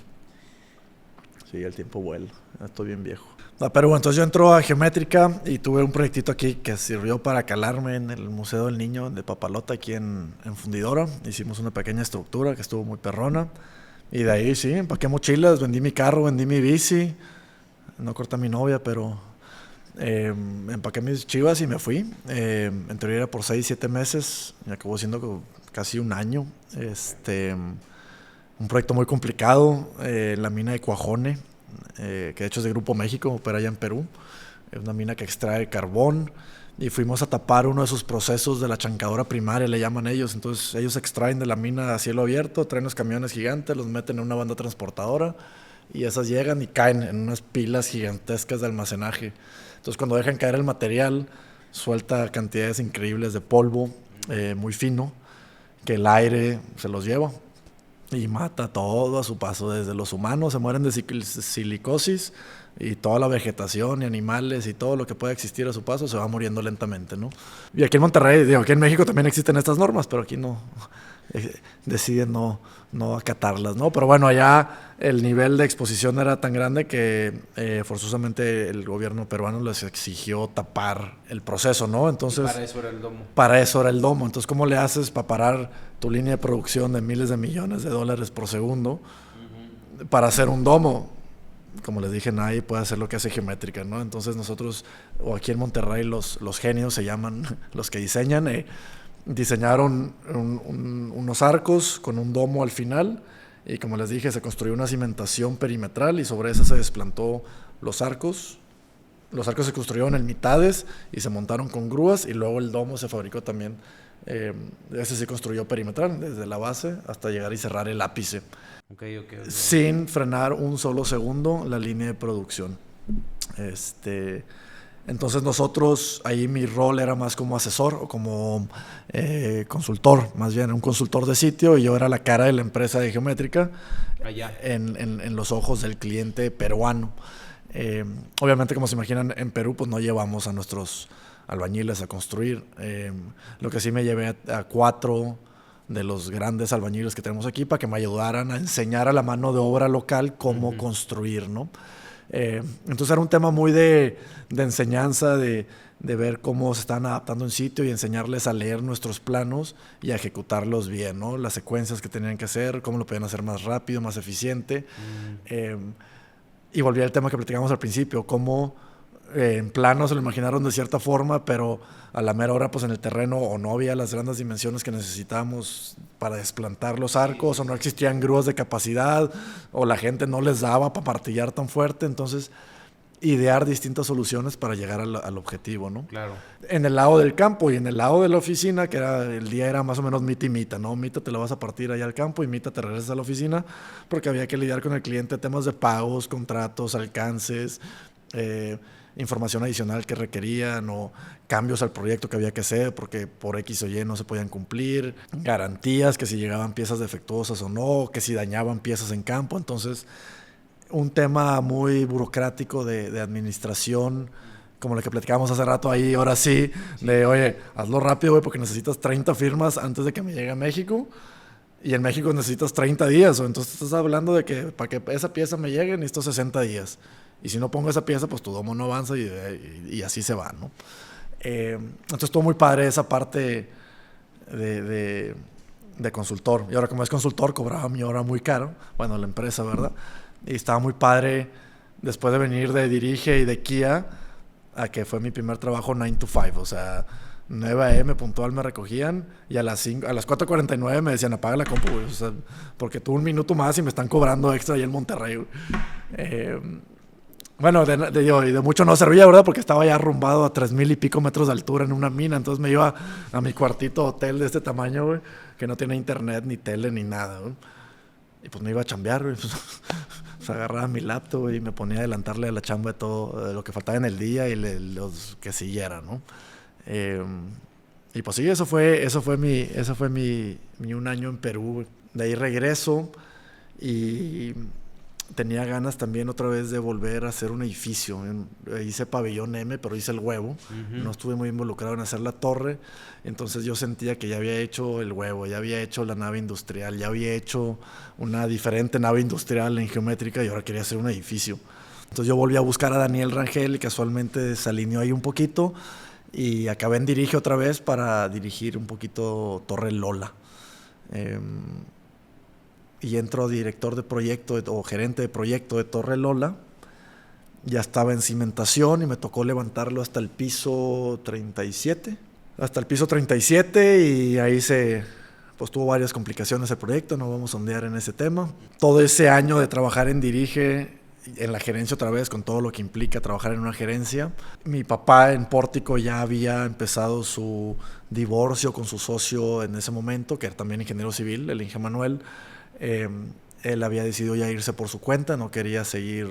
Sí, el tiempo vuela. Ya estoy bien viejo. Pero bueno, entonces yo entro a Geométrica y tuve un proyectito aquí que sirvió para calarme en el Museo del Niño de Papalota aquí en Fundidora. Hicimos una pequeña estructura que estuvo muy perrona. Y de ahí sí, empaqué mochilas, vendí mi carro, vendí mi bici. No corté a mi novia, pero empaqué mis chivas y me fui. En teoría era por 6-7 meses y acabó siendo casi un año. Un proyecto muy complicado en la mina de Cuajone, que de hecho es de Grupo México, opera allá en Perú. Es una mina que extrae carbón y fuimos a tapar uno de sus procesos de la chancadora primaria, le llaman ellos. Entonces ellos extraen de la mina a cielo abierto, traen los camiones gigantes, los meten en una banda transportadora y esas llegan y caen en unas pilas gigantescas de almacenaje. Entonces cuando dejan caer el material, suelta cantidades increíbles de polvo muy fino, que el aire se los lleva y mata todo a su paso. Desde los humanos se mueren de silicosis y toda la vegetación y animales y todo lo que pueda existir a su paso se va muriendo lentamente, ¿no? Y aquí en Monterrey, aquí en México también existen estas normas, pero aquí no deciden no acatarlas, ¿no? Pero bueno, allá el nivel de exposición era tan grande que forzosamente el gobierno peruano les exigió tapar el proceso, ¿no? Entonces, y para eso era el domo. Para eso era el domo. Entonces, ¿cómo le haces para parar tu línea de producción de miles de millones de dólares por segundo para hacer un domo? Como les dije, nadie puede hacer lo que hace Geométrica, ¿no? Entonces nosotros, o aquí en Monterrey, los genios se llaman los que diseñan, diseñaron unos arcos con un domo al final, y como les dije, se construyó una cimentación perimetral y sobre esa se desplantó los arcos. Los arcos se construyeron en mitades y se montaron con grúas, y luego el domo se fabricó también. Ese se construyó perimetral, desde la base hasta llegar y cerrar el ápice. Okay. Sin frenar un solo segundo la línea de producción. Entonces nosotros, ahí mi rol era más como asesor o como consultor, más bien un consultor de sitio, y yo era la cara de la empresa de Geométrica en los ojos del cliente peruano. Obviamente, como se imaginan, en Perú pues no llevamos a nuestros albañiles a construir. Lo que sí, me llevé a 4 de los grandes albañiles que tenemos aquí para que me ayudaran a enseñar a la mano de obra local cómo construir, ¿no? Entonces era un tema muy de enseñanza, de ver cómo se están adaptando en sitio y enseñarles a leer nuestros planos y a ejecutarlos bien, ¿no? Las secuencias que tenían que hacer, cómo lo podían hacer más rápido, más eficiente. Y volví al tema que platicamos al principio, cómo en plano se lo imaginaron de cierta forma, pero a la mera hora pues en el terreno o no había las grandes dimensiones que necesitábamos para desplantar los arcos, o no existían grúas de capacidad, o la gente no les daba para martillar tan fuerte. Entonces, idear distintas soluciones para llegar al objetivo, ¿no? Claro. En el lado del campo y en el lado de la oficina, que el día era más o menos mita y mita, ¿no? Mita te la vas a partir allá al campo y mita te regresas a la oficina, porque había que lidiar con el cliente temas de pagos, contratos, alcances, información adicional que requerían, o cambios al proyecto que había que hacer porque por X o Y no se podían cumplir, garantías, que si llegaban piezas defectuosas o no, que si dañaban piezas en campo. Entonces, un tema muy burocrático de administración, como lo que platicábamos hace rato ahí, ahora sí, de oye, hazlo rápido, güey, porque necesitas 30 firmas antes de que me llegue a México, y en México necesitas 30 días, o entonces estás hablando de que para que esa pieza me llegue necesito 60 días. Y si no pongo esa pieza, pues tu domo no avanza, y así se va, ¿no? Entonces estuvo muy padre esa parte de consultor. Y ahora, como es consultor, cobraba mi hora muy caro. Bueno, la empresa, ¿verdad? Y estaba muy padre después de venir de Dirige y de Kia, a que fue mi primer trabajo 9 to 5. O sea, 9 a.m. puntual me recogían, y a las 4:49 me decían apaga la compu, güey. O sea, porque tuve un minuto más y me están cobrando extra ahí en Monterrey, güey. Bueno, de mucho no servía, ¿verdad? Porque estaba ya arrumbado a 3,000 y pico metros de altura en una mina. Entonces me iba a mi cuartito hotel de este tamaño, güey, que no tiene internet, ni tele, ni nada, güey. Y pues me iba a chambear, güey. Pues agarraba mi laptop, güey, y me ponía a adelantarle a la chamba de todo, de lo que faltaba en el día y los que siguiera, ¿no? Y pues sí, eso fue mi un año en Perú, güey. De ahí regreso y tenía ganas también otra vez de volver a hacer un edificio. Hice Pabellón M, pero hice el huevo. No estuve muy involucrado en hacer la torre. Entonces yo sentía que ya había hecho el huevo, ya había hecho la nave industrial, ya había hecho una diferente nave industrial en Geométrica, y ahora quería hacer un edificio. Entonces yo volví a buscar a Daniel Rangel, y casualmente se alineó ahí un poquito, y acabé en Dirige otra vez para dirigir un poquito Torre Lola. Y entro director de proyecto o gerente de proyecto de Torre Lola. Ya estaba en cimentación y me tocó levantarlo hasta el piso 37. Hasta el piso 37, y ahí pues tuvo varias complicaciones el proyecto, no vamos a ondear en ese tema. Todo ese año de trabajar en Dirige, en la gerencia otra vez, con todo lo que implica trabajar en una gerencia. Mi papá en Pórtico ya había empezado su divorcio con su socio en ese momento, que era también ingeniero civil, el Inge Manuel. Él había decidido ya irse por su cuenta, no quería seguir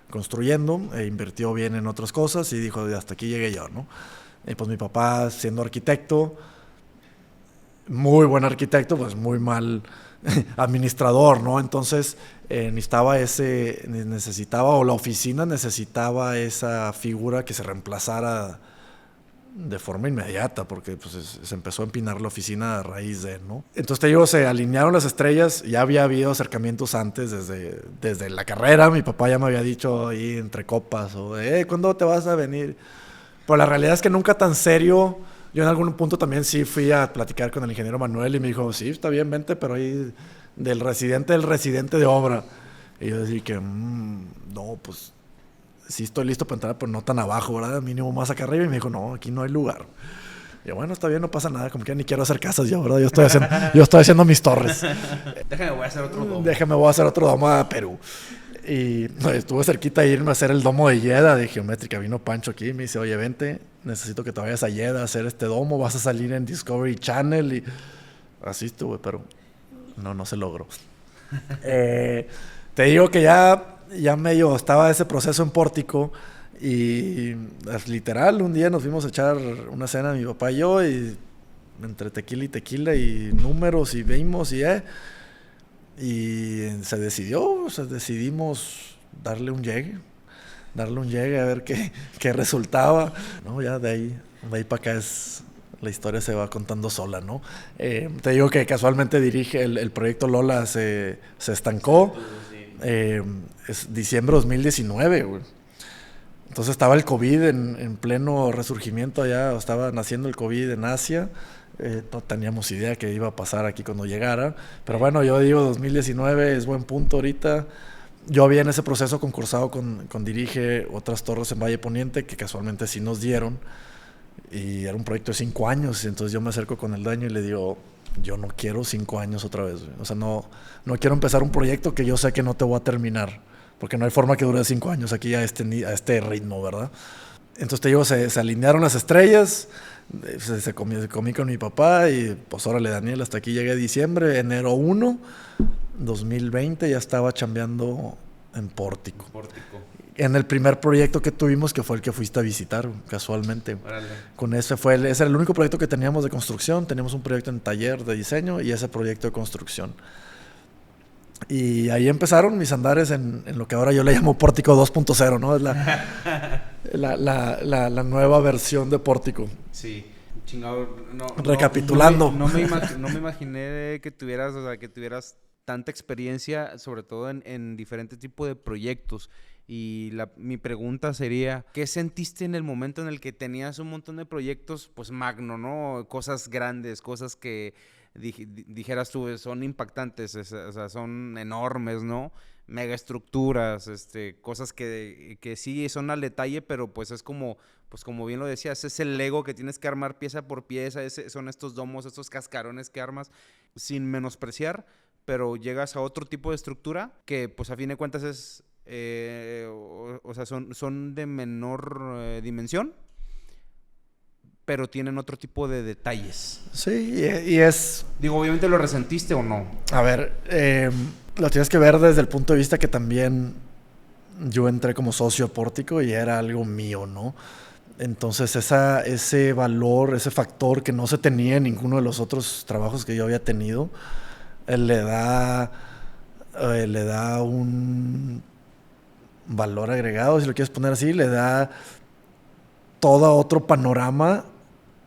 construyendo, invirtió bien en otras cosas y dijo, hasta aquí llegué yo, ¿no? Pues mi papá, siendo arquitecto, muy buen arquitecto, pues muy mal administrador, ¿no? Entonces necesitaba, o la oficina necesitaba esa figura que se reemplazara de forma inmediata, porque pues, se empezó a empinar la oficina a raíz de, ¿no? Entonces te digo, se alinearon las estrellas, ya había habido acercamientos antes, desde la carrera, mi papá ya me había dicho ahí entre copas, o ¿cuándo te vas a venir? Pero la realidad es que nunca tan serio. Yo en algún punto también sí fui a platicar con el ingeniero Manuel y me dijo, sí, está bien, vente, pero ahí del residente de obra. Y yo dije no, pues sí estoy listo para entrar, pero no tan abajo, ¿verdad? Mínimo más acá arriba. Y me dijo, no, aquí no hay lugar. Y yo, bueno, está bien, no pasa nada, como que ni quiero hacer casas yo, ¿verdad? Yo estoy haciendo mis torres. Voy a hacer otro domo. Voy a hacer otro domo a Perú. Y estuve cerquita de irme a hacer el domo de Yeda de geométrica. Vino Pancho aquí y me dice, oye, vente, necesito que te vayas a Yeda a hacer este domo, vas a salir en Discovery Channel. Y así estuve, pero no se logró. Te digo que ya medio estaba ese proceso en Pórtico y literal un día nos fuimos a echar una cena mi papá y yo, y entre tequila y números y vimos y se decidió, decidimos darle un llegue a ver qué resultaba, ¿no? Ya de ahí para acá la historia se va contando sola, ¿no? Te digo que casualmente dirige el proyecto Lola, se estancó. Es diciembre de 2019, güey. Entonces estaba el COVID en pleno resurgimiento allá, estaba naciendo el COVID en Asia. No teníamos idea que iba a pasar aquí cuando llegara. Pero bueno, yo digo 2019 es buen punto ahorita. Yo había en ese proceso concursado con Dirige otras torres en Valle Poniente que casualmente sí nos dieron. Y era un proyecto de 5 años. Entonces yo me acerco con el dueño y le digo, yo no quiero 5 años otra vez, güey. O sea, no quiero empezar un proyecto que yo sé que no te voy a terminar. Porque no hay forma que dure 5 años aquí a este ritmo, ¿verdad? Entonces te digo, se alinearon las estrellas, se comí con mi papá y pues órale, Daniel, hasta aquí llegué a diciembre, enero 1, 2020 ya estaba chambeando en Pórtico. En el primer proyecto que tuvimos, que fue el que fuiste a visitar, casualmente. Órale. Con ese ese era el único proyecto que teníamos de construcción. Teníamos un proyecto en taller de diseño y ese proyecto de construcción. Y ahí empezaron mis andares en lo que ahora yo le llamo Pórtico 2.0, ¿no? Es la nueva versión de Pórtico. Sí, chingado. Recapitulando. No me imaginé que tuvieras tanta experiencia, sobre todo en diferentes tipos de proyectos. Y mi pregunta sería, ¿qué sentiste en el momento en el que tenías un montón de proyectos, pues magno, ¿no? Cosas grandes, cosas que dijeras tú, son impactantes, o sea, son enormes, ¿no? Megaestructuras, cosas que sí son al detalle, pero pues es como bien lo decías, es el Lego que tienes que armar pieza por pieza, son estos domos, estos cascarones que armas, sin menospreciar, pero llegas a otro tipo de estructura que pues a fin de cuentas es, o sea, son de menor dimensión, pero tienen otro tipo de detalles. Sí, y es... Digo, obviamente lo resentiste o no. A ver, lo tienes que ver desde el punto de vista que también yo entré como socio a Pórtico y era algo mío, ¿no? Entonces ese valor, ese factor que no se tenía en ninguno de los otros trabajos que yo había tenido, le da un valor agregado, si lo quieres poner así, le da todo otro panorama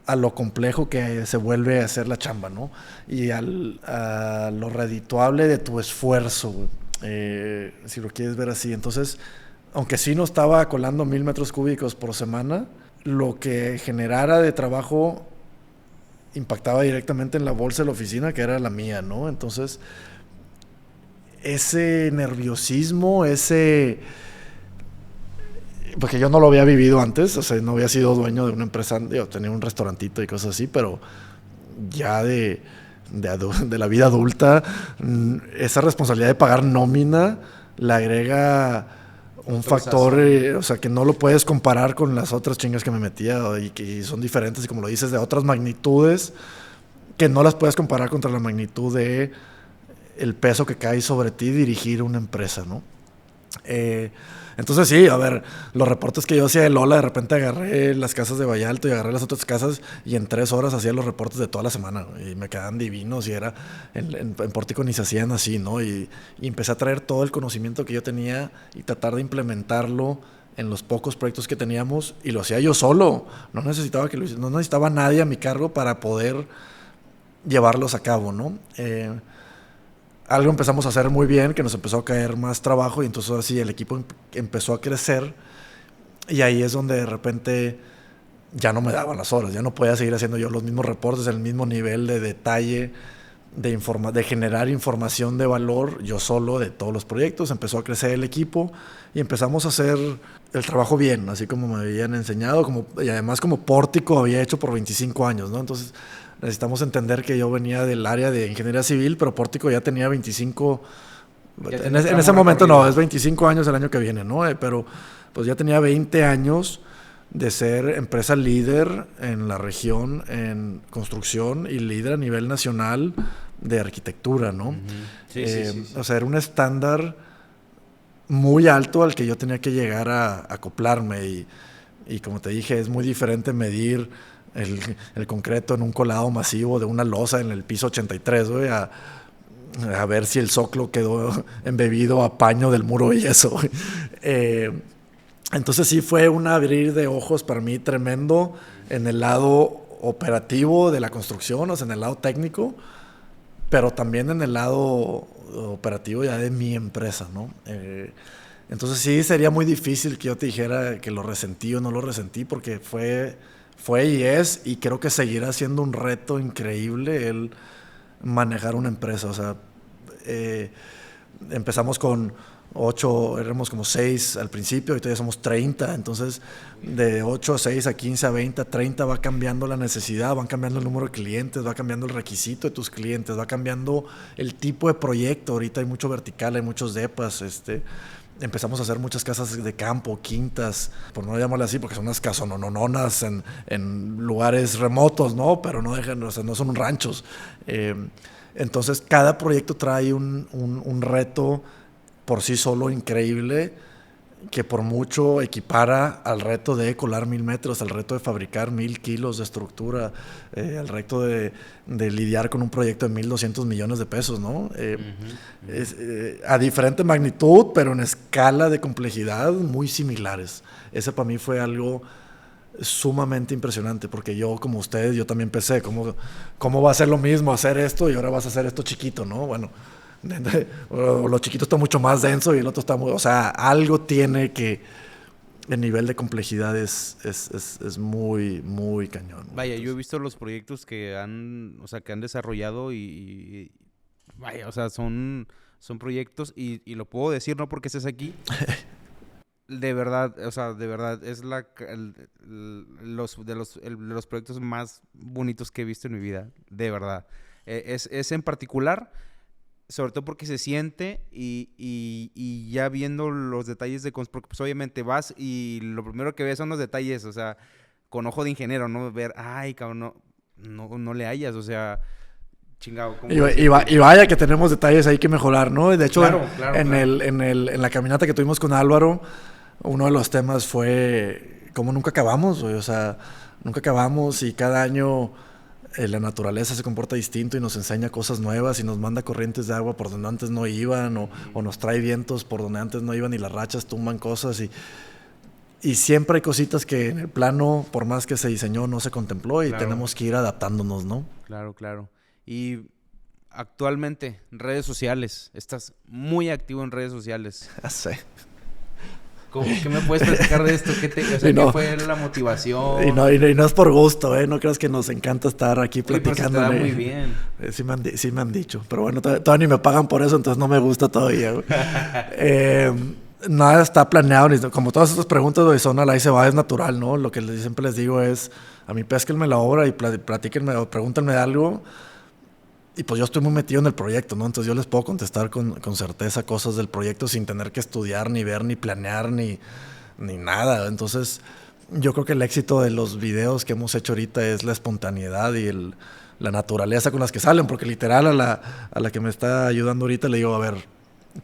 a lo complejo que se vuelve a hacer la chamba, ¿no? Y a lo redituable de tu esfuerzo, si lo quieres ver así. Entonces, aunque sí no estaba colando 1000 metros cúbicos por semana, lo que generara de trabajo impactaba directamente en la bolsa de la oficina, que era la mía, ¿no? Entonces, ese nerviosismo, porque yo no lo había vivido antes, o sea, no había sido dueño de una empresa, tenía un restaurantito y cosas así, pero ya de la vida adulta, esa responsabilidad de pagar nómina le agrega un factor, o sea, que no lo puedes comparar con las otras chingas que me metía y que son diferentes, y como lo dices, de otras magnitudes, que no las puedes comparar contra la magnitud de el peso que cae sobre ti dirigir una empresa, ¿no? Entonces sí, a ver, los reportes que yo hacía de Lola, de repente agarré las casas de Vallalto y agarré las otras casas y en 3 horas hacía los reportes de toda la semana, ¿no? Y me quedaban divinos y era, en Pórtico ni se hacían así, ¿no? Y empecé a traer todo el conocimiento que yo tenía y tratar de implementarlo en los pocos proyectos que teníamos y lo hacía yo solo. No necesitaba no necesitaba nadie a mi cargo para poder llevarlos a cabo, ¿no? Algo empezamos a hacer muy bien, que nos empezó a caer más trabajo y entonces así el equipo empezó a crecer y ahí es donde de repente ya no me daban las horas, ya no podía seguir haciendo yo los mismos reportes, el mismo nivel de detalle, de generar información de valor yo solo de todos los proyectos. Empezó a crecer el equipo y empezamos a hacer el trabajo bien, así como me habían enseñado, y además como Pórtico había hecho por 25 años, ¿no? Entonces necesitamos entender que yo venía del área de ingeniería civil, pero Pórtico ya tenía 25, en ese momento no, es 25 años el año que viene, ¿no? Pero pues ya tenía 20 años de ser empresa líder en la región en construcción y líder a nivel nacional de arquitectura, ¿no? Sí. O sea, era un estándar muy alto al que yo tenía que llegar a acoplarme y como te dije, es muy diferente medir el concreto en un colado masivo de una losa en el piso 83, güey, a ver si el zócalo quedó embebido a paño del muro de yeso. Entonces sí fue un abrir de ojos para mí tremendo en el lado operativo de la construcción, o sea, en el lado técnico, pero también en el lado operativo ya de mi empresa, ¿no? Entonces sí sería muy difícil que yo te dijera que lo resentí o no lo resentí, porque fue y es, y creo que seguirá siendo un reto increíble el manejar una empresa. O sea, empezamos con 8, éramos como 6 al principio, ahorita ya somos 30, entonces de 8 a 6 a 15 a 20 a 30 va cambiando la necesidad, van cambiando el número de clientes, va cambiando el requisito de tus clientes, va cambiando el tipo de proyecto. Ahorita hay mucho vertical, hay muchos depas, empezamos a hacer muchas casas de campo, quintas, por no llamarle así, porque son unas casonononas en lugares remotos, ¿no? Pero no dejan, o sea, no son ranchos. Entonces, cada proyecto trae un reto por sí solo increíble, que por mucho equipara al reto de colar 1000 metros, al reto de fabricar 1000 kilos de estructura, al reto de lidiar con un proyecto de 1,200 millones de pesos, ¿no? A diferente magnitud, pero en escala de complejidad muy similares. Ese para mí fue algo sumamente impresionante, porque yo, como ustedes, yo también pensé, ¿cómo va a ser lo mismo hacer esto y ahora vas a hacer esto chiquito, ¿no? Bueno, lo chiquito está mucho más denso y el otro está muy... O sea, algo tiene que... El nivel de complejidad es muy, muy cañón. Vaya, yo he visto los proyectos que han desarrollado y vaya, o sea, son proyectos y lo puedo decir no porque estés aquí. De verdad, o sea, de verdad, es los proyectos más bonitos que he visto en mi vida, de verdad. Es en particular... Sobre todo porque se siente y ya viendo los detalles porque pues obviamente vas y lo primero que ves son los detalles, o sea, con ojo de ingeniero, ¿no? Ver, ay, cabrón, no le hallas, o sea, chingado. Y vaya que tenemos detalles ahí que mejorar, ¿no? De hecho, claro. En la caminata que tuvimos con Álvaro, uno de los temas fue cómo nunca acabamos, güey. O sea, nunca acabamos y cada año... la naturaleza se comporta distinto y nos enseña cosas nuevas y nos manda corrientes de agua por donde antes no iban o nos trae vientos por donde antes no iban y las rachas tumban cosas y siempre hay cositas que en el plano, por más que se diseñó, no se contempló y tenemos que ir adaptándonos, ¿no? Claro. Y actualmente, redes sociales, estás muy activo en redes sociales. Ya sé. ¿Qué me puedes platicar de esto? ¿Qué fue la motivación? Y no es por gusto, ¿eh? No creas que nos encanta estar aquí platicando. Pero se te da muy bien. Sí me han dicho. Pero bueno, todavía ni me pagan por eso, entonces no me gusta todavía. Nada está planeado. Como todas estas preguntas, güey, son a la y se va, es natural, ¿no? Lo que siempre les digo es, a mí pésquenme la obra y platíquenme o pregúntenme de algo. Y pues yo estoy muy metido en el proyecto, ¿no? Entonces yo les puedo contestar con certeza cosas del proyecto sin tener que estudiar, ni ver, ni planear, ni nada. Entonces yo creo que el éxito de los videos que hemos hecho ahorita es la espontaneidad y la naturaleza con las que salen. Porque literal a la que me está ayudando ahorita le digo, a ver,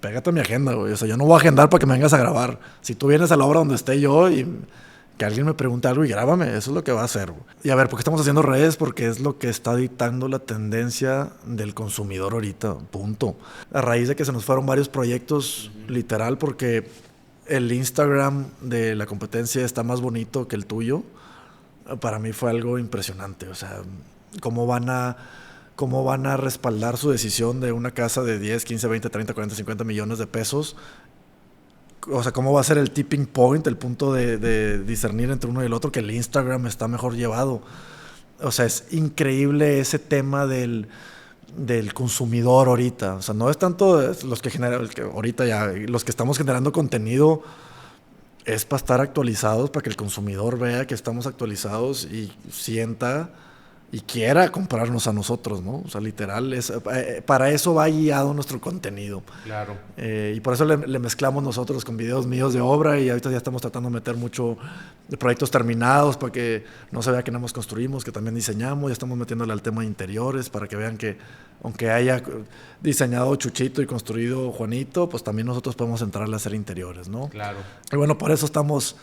pégate a mi agenda, güey. O sea, yo no voy a agendar para que me vengas a grabar. Si tú vienes a la obra donde esté yo y... que alguien me pregunte algo y grábame, eso es lo que va a hacer. Y a ver, ¿por qué estamos haciendo redes? Porque es lo que está dictando la tendencia del consumidor ahorita, punto. A raíz de que se nos fueron varios proyectos, literal, porque el Instagram de la competencia está más bonito que el tuyo, para mí fue algo impresionante. O sea, cómo van a respaldar su decisión de una casa de 10, 15, 20, 30, 40, 50 millones de pesos. O sea, cómo va a ser el tipping point, el punto de discernir entre uno y el otro, que el Instagram está mejor llevado. O sea, es increíble ese tema del consumidor ahorita. O sea, no es tanto los que generan, ahorita ya, los que estamos generando contenido, es para estar actualizados, para que el consumidor vea que estamos actualizados y sienta y quiera comprarnos a nosotros, ¿no? O sea, literal, para eso va guiado nuestro contenido. Claro. Y por eso le mezclamos nosotros con videos míos de obra, y ahorita ya estamos tratando de meter mucho de proyectos terminados para que no se vea que nada más construimos, que también diseñamos. Ya estamos metiéndole al tema de interiores para que vean que aunque haya diseñado Chuchito y construido Juanito, pues también nosotros podemos entrarle a hacer interiores, ¿no? Claro. Y bueno, por eso estamos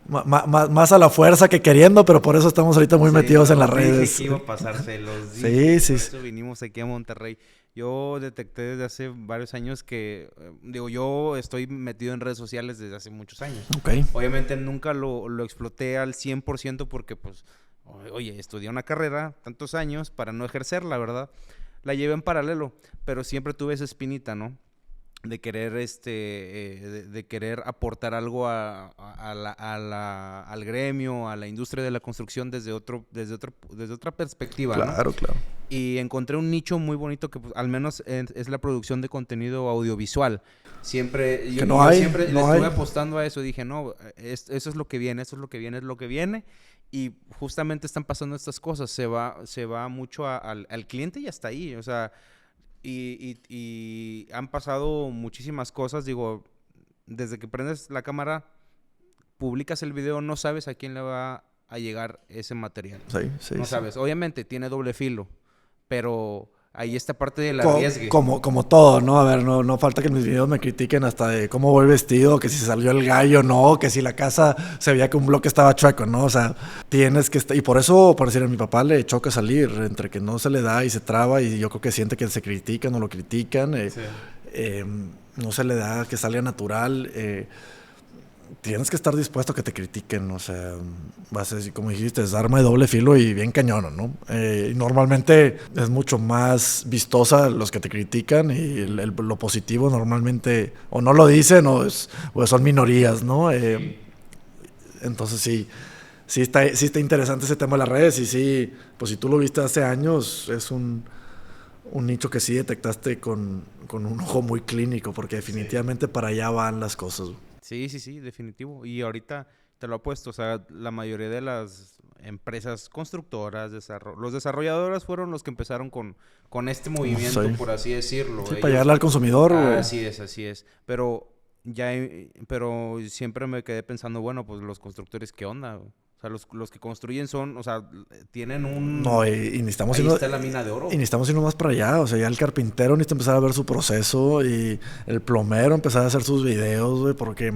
más a la fuerza que queriendo, pero por eso estamos ahorita muy metidos en las redes. Dije que iba a pasarse los días. Sí. Por eso vinimos aquí a Monterrey. Yo detecté desde hace varios años que, yo estoy metido en redes sociales desde hace muchos años. Okay. Obviamente nunca lo exploté al 100% porque, pues, oye, estudié una carrera tantos años para no ejercerla, ¿verdad? La llevé en paralelo, pero siempre tuve esa espinita, ¿no? De querer de querer aportar algo al gremio, a la industria de la construcción desde otra perspectiva, claro, ¿no? Claro. Y encontré un nicho muy bonito que, pues, al menos es la producción de contenido audiovisual. Siempre yo siempre le estuve apostando a eso. Dije, no, eso es lo que viene, es lo que viene. Y justamente están pasando estas cosas. Se va mucho al cliente y hasta ahí. O sea, y han pasado muchísimas cosas. Digo, desde que prendes la cámara, publicas el video, no sabes a quién le va a llegar ese material. Sí, no sabes. Obviamente tiene doble filo, pero ahí está parte del arriesgue. Como todo, ¿no? A ver, no falta que en mis videos me critiquen hasta de cómo voy vestido, que si se salió el gallo, no, que si la casa se veía que un bloque estaba chueco, ¿no? O sea, tienes que estar... Y por eso, por decir, a mi papá le choca salir, entre que no se le da y se traba, y yo creo que siente que se critican o lo critican. No se le da que salga natural. Tienes que estar dispuesto a que te critiquen, o sea, vas a decir, como dijiste, es arma de doble filo y bien cañón, ¿no? Normalmente es mucho más vistosa los que te critican, y lo positivo normalmente o no lo dicen o son minorías, ¿no? Entonces sí está interesante ese tema de las redes, y sí, pues si tú lo viste hace años, es un nicho que sí detectaste con un ojo muy clínico, porque definitivamente para allá van las cosas. Sí, definitivo. Y ahorita te lo apuesto, o sea, la mayoría de las empresas constructoras, los desarrolladores fueron los que empezaron con este movimiento, por así decirlo. Sí, para llegarle al consumidor. Así es. Pero siempre me quedé pensando, bueno, pues los constructores, ¿qué onda? O sea, los que construyen tienen un... No, y necesitamos ahí está la mina de oro. Y necesitamos irnos más para allá. O sea, ya el carpintero necesita empezar a ver su proceso, y el plomero empezar a hacer sus videos, güey, porque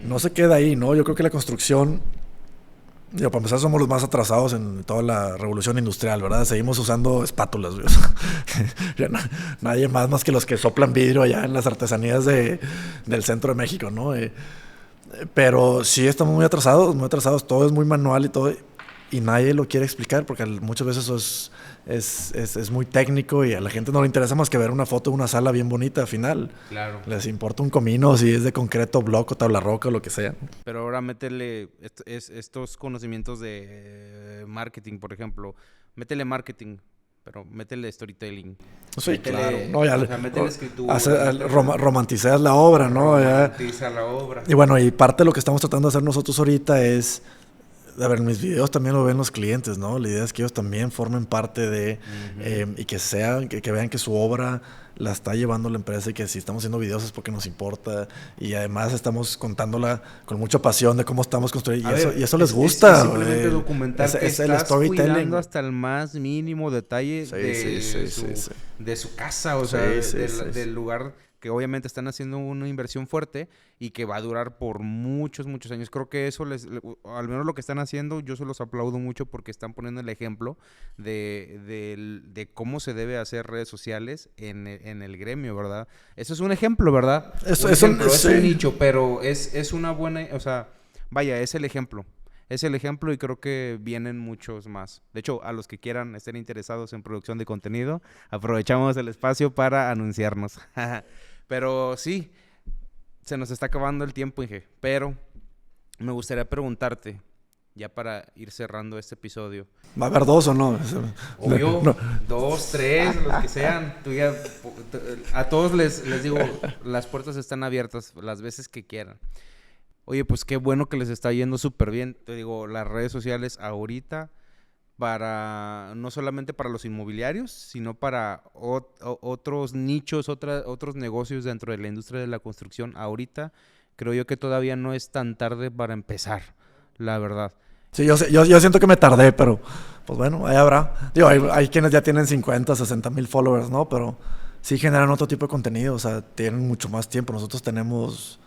no se queda ahí, ¿no? Yo creo que la construcción... para empezar, somos los más atrasados en toda la revolución industrial, ¿verdad? Seguimos usando espátulas, güey. Nadie más que los que soplan vidrio allá en las artesanías del centro de México, ¿no? Pero sí estamos muy atrasados, todo es muy manual y todo, y nadie lo quiere explicar, porque muchas veces eso es muy técnico, y a la gente no le interesa más que ver una foto de una sala bien bonita al final. Claro. Les importa un comino, si es de concreto, bloco, tabla roca, lo que sea. Pero ahora métele estos conocimientos de marketing, por ejemplo. Métele marketing, pero métele storytelling. Sí, claro. No, métele escritura. Romantizar la obra, ¿no? Romantiza la obra. Y bueno, y parte de lo que estamos tratando de hacer nosotros ahorita es... A ver, mis videos también lo ven los clientes, ¿no? La idea es que ellos también formen parte de... y que vean que su obra la está llevando la empresa, y que si estamos haciendo videos es porque nos importa, y además estamos contándola con mucha pasión de cómo estamos construyendo, y eso les gusta. Es simplemente documentar que es el estás storytelling, cuidando hasta el más mínimo detalle de su casa, o sea, del lugar que obviamente están haciendo una inversión fuerte y que va a durar por muchos, muchos años. Creo que eso al menos lo que están haciendo, yo se los aplaudo mucho porque están poniendo el ejemplo de cómo se debe hacer redes sociales en el gremio, ¿verdad? Eso es un ejemplo, ¿verdad? Es un nicho, pero es una buena, o sea, vaya, es el ejemplo. Es el ejemplo y creo que vienen muchos más. De hecho, a los que quieran estén interesados en producción de contenido, aprovechamos el espacio para anunciarnos. Pero sí, se nos está acabando el tiempo, Inge. Pero me gustaría preguntarte, ya para ir cerrando este episodio. ¿Va a haber 2 o no? Obvio, no. 2, 3, los que sean. A todos les digo, las puertas están abiertas las veces que quieran. Oye, pues qué bueno que les está yendo súper bien. Te digo, las redes sociales ahorita, no solamente para los inmobiliarios, sino para otros nichos, otros negocios dentro de la industria de la construcción. Ahorita creo yo que todavía no es tan tarde para empezar, la verdad. Sí, yo siento que me tardé, pero pues bueno, ahí habrá. Digo, hay quienes ya tienen 50, 60 mil followers, ¿no? Pero sí generan otro tipo de contenido, o sea, tienen mucho más tiempo. Nosotros tenemos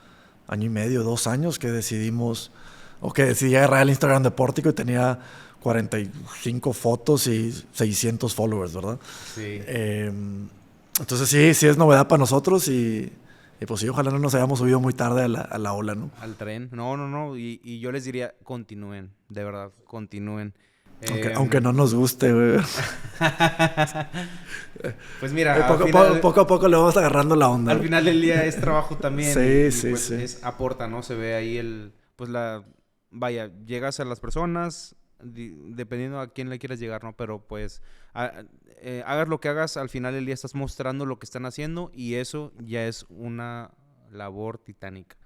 1 año y medio, 2 años que decidí agarrar el Instagram de Pórtico y tenía 45 fotos y 600 followers, ¿verdad? Sí. Entonces sí es novedad para nosotros y pues sí, ojalá no nos hayamos subido muy tarde a la ola, ¿no? Al tren. No. Y yo les diría, continúen, de verdad, continúen. Aunque no nos guste, güey. Pues mira, poco a poco le vamos agarrando la onda. Al final del día es trabajo también. Sí. Pues aporta, ¿no? Se ve ahí vaya, llegas a las personas, dependiendo a quién le quieras llegar, ¿no? Pero pues hagas lo que hagas, al final del día estás mostrando lo que están haciendo y eso ya es una labor titánica.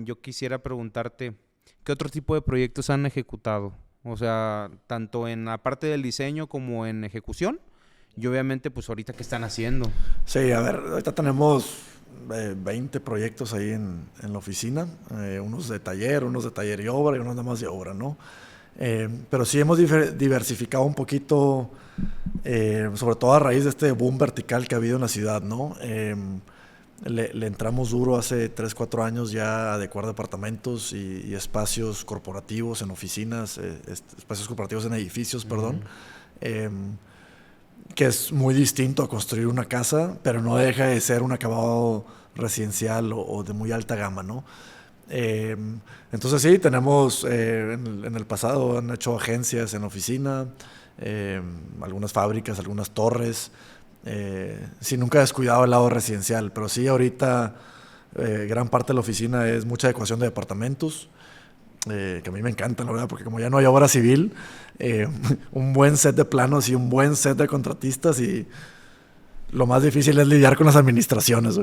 Yo quisiera preguntarte, ¿qué otro tipo de proyectos han ejecutado? O sea, tanto en la parte del diseño como en ejecución. Y obviamente, pues ahorita, ¿qué están haciendo? Sí, a ver, ahorita tenemos 20 proyectos ahí en la oficina. Unos de taller y obra y unos nada más de obra, ¿no? Pero sí hemos diversificado un poquito, sobre todo a raíz de este boom vertical que ha habido en la ciudad, ¿no? Le entramos duro hace 3, 4 años ya a adecuar departamentos y espacios corporativos en oficinas, espacios corporativos en edificios, perdón, que es muy distinto a construir una casa, pero no deja de ser un acabado residencial o de muy alta gama, ¿no? Entonces sí, tenemos en el pasado han hecho agencias en oficina, algunas fábricas, algunas torres. Sí, nunca he descuidado el lado residencial, pero sí ahorita gran parte de la oficina es mucha adecuación de departamentos, que a mí me encanta, la verdad, porque como ya no hay obra civil, un buen set de planos y un buen set de contratistas y lo más difícil es lidiar con las administraciones.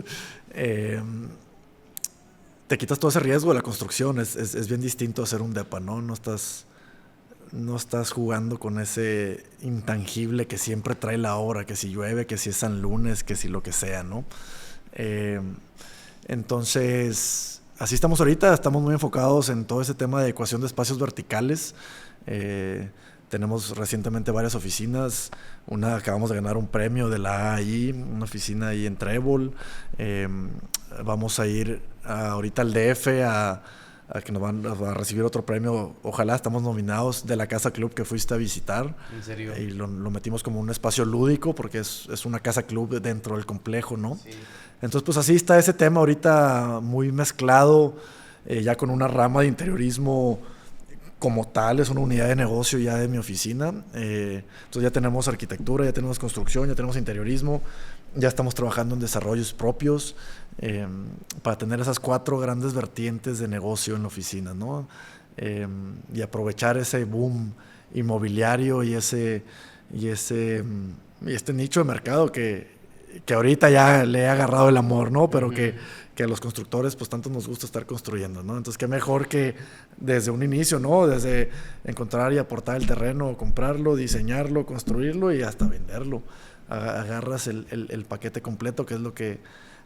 Te quitas todo ese riesgo de la construcción, es bien distinto hacer un depa, ¿no? No estás jugando con ese intangible que siempre trae la obra, que si llueve, que si es San Lunes, que si lo que sea, ¿no? Entonces, así estamos ahorita, estamos muy enfocados en todo ese tema de ecuación de espacios verticales. Tenemos recientemente varias oficinas, acabamos de ganar un premio de la AI, una oficina ahí en Trébol. Vamos a ir ahorita al DF a que nos van a recibir otro premio, ojalá, estamos nominados de la Casa Club que fuiste a visitar. ¿En serio? Y lo metimos como un espacio lúdico porque es una casa club dentro del complejo, ¿no? Sí. Entonces pues así está ese tema ahorita muy mezclado, ya con una rama de interiorismo como tal, es una unidad de negocio ya de mi oficina. Entonces ya tenemos arquitectura, ya tenemos construcción, ya tenemos interiorismo, ya estamos trabajando en desarrollos propios, para tener esas 4 grandes vertientes de negocio en la oficina, ¿no? Y aprovechar ese boom inmobiliario y este nicho de mercado que ahorita ya le he agarrado el amor, ¿no? Pero que a los constructores pues tanto nos gusta estar construyendo, ¿no? Entonces qué mejor que desde un inicio, ¿no? Desde encontrar y aportar el terreno, comprarlo, diseñarlo, construirlo y hasta venderlo. Agarras el paquete completo, que es lo que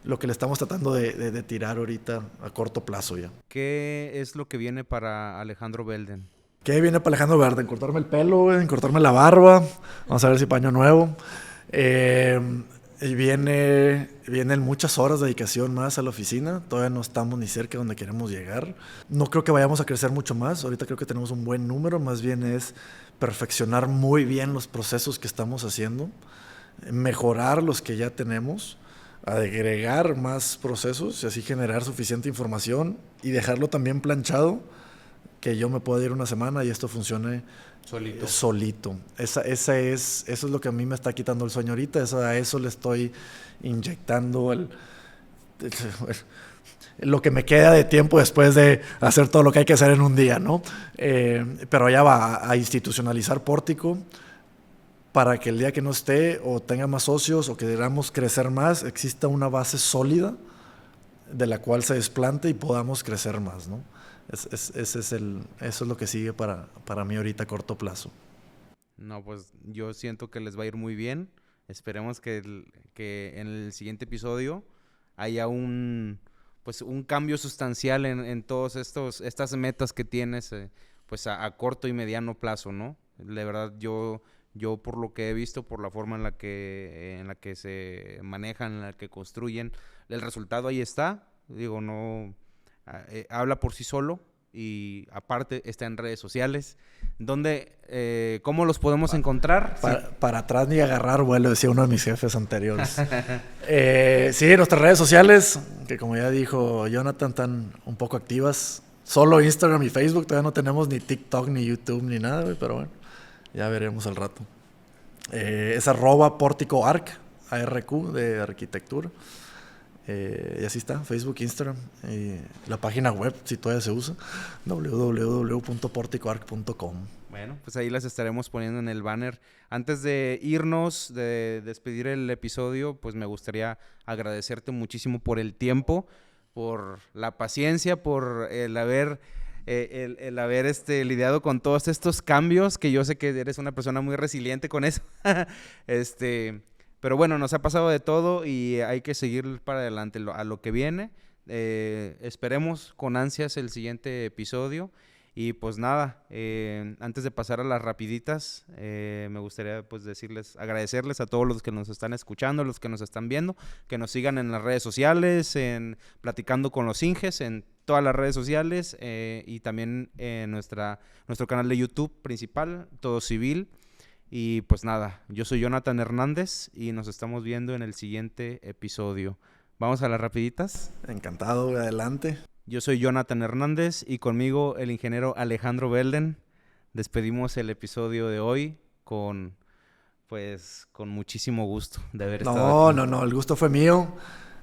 le estamos tratando de tirar ahorita a corto plazo ya. ¿Qué es lo que viene para Alejandro Belden? ¿Qué viene para Alejandro Belden? Cortarme el pelo, cortarme la barba. Vamos a ver si paño nuevo. Y vienen muchas horas de dedicación más a la oficina. Todavía no estamos ni cerca de donde queremos llegar. No creo que vayamos a crecer mucho más. Ahorita creo que tenemos un buen número. Más bien es perfeccionar muy bien los procesos que estamos haciendo, mejorar los que ya tenemos, agregar más procesos y así generar suficiente información y dejarlo también planchado, que yo me pueda ir una semana y esto funcione solito. Eso es lo que a mí me está quitando el sueño ahorita. A eso le estoy inyectando lo que me queda de tiempo después de hacer todo lo que hay que hacer en un día, ¿no? Pero ya va a institucionalizar Pórtico para que el día que no esté o tenga más socios o queramos crecer más, exista una base sólida de la cual se desplante y podamos crecer más, ¿no? Eso es lo que sigue para mí ahorita a corto plazo. No, pues yo siento que les va a ir muy bien. Esperemos que en el siguiente episodio haya un cambio sustancial en todos estas metas que tienes, pues a corto y mediano plazo, ¿no? De verdad, yo por lo que he visto, por la forma en la que se manejan, en la que construyen, el resultado ahí está. Digo, no habla por sí solo y aparte está en redes sociales. ¿Cómo los podemos encontrar? Para atrás ni agarrar vuelo, decía uno de mis jefes anteriores. Sí, nuestras redes sociales, que como ya dijo Jonathan, están un poco activas. Solo Instagram y Facebook, todavía no tenemos ni TikTok, ni YouTube, ni nada, pero bueno, ya veremos al rato. Es @PórticoArc, ARQ de arquitectura. Y así está, Facebook, Instagram, y la página web, si todavía se usa, www.porticoarc.com. Bueno, pues ahí las estaremos poniendo en el banner. Antes de irnos, de despedir el episodio, pues me gustaría agradecerte muchísimo por el tiempo, por la paciencia, por el haber lidiado con todos estos cambios, que yo sé que eres una persona muy resiliente con eso. Pero bueno, nos ha pasado de todo y hay que seguir para adelante a lo que viene. Esperemos con ansias el siguiente episodio. Y pues nada, antes de pasar a las rapiditas, me gustaría pues agradecerles a todos los que nos están escuchando, los que nos están viendo, que nos sigan en las redes sociales, Platicando con los Inges, en todas las redes sociales, y también en nuestro canal de YouTube principal, Todo Civil. Y pues nada, yo soy Jonathan Hernández y nos estamos viendo en el siguiente episodio. ¿Vamos a las rapiditas? Encantado, adelante. Yo soy Jonathan Hernández y conmigo el ingeniero Alejandro Belden. Despedimos el episodio de hoy con muchísimo gusto de haber estado aquí. No, el gusto fue mío.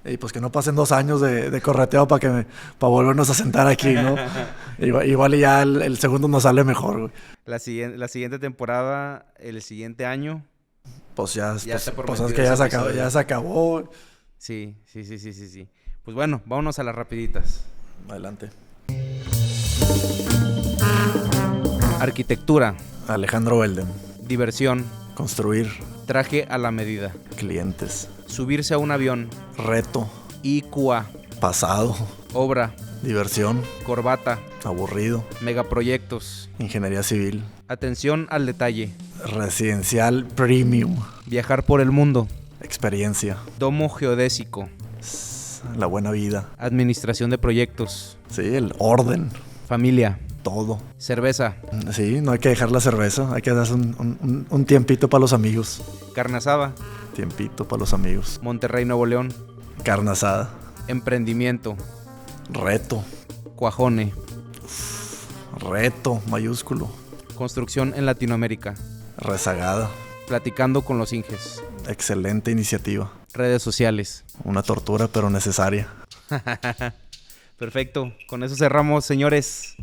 Y pues que no pasen 2 años de correteo para volvernos a sentar aquí, ¿no? Igual y ya el segundo nos sale mejor, güey. La siguiente temporada, el siguiente año. Pues ya se acabó. Sí. Pues bueno, vámonos a las rapiditas. Adelante. Arquitectura. Alejandro Belden. Diversión. Construir. Traje a la medida. Clientes. Subirse a un avión. Reto. IQA. Pasado. Obra. Diversión. Corbata. Aburrido. Megaproyectos. Ingeniería civil. Atención al detalle. Residencial premium. Viajar por el mundo. Experiencia. Domo geodésico. La buena vida. Administración de proyectos. Sí, el orden. Familia. Todo. Cerveza. Sí, no hay que dejar la cerveza. Hay que darse un tiempito para los amigos. Carne asada. Tiempito para los amigos. Monterrey, Nuevo León. Carne asada. Emprendimiento. Reto. Cuajone. Reto mayúsculo. Construcción en Latinoamérica. Rezagada. Platicando con los Inges. Excelente iniciativa. Redes sociales. Una tortura, pero necesaria. Perfecto. Con eso cerramos, señores.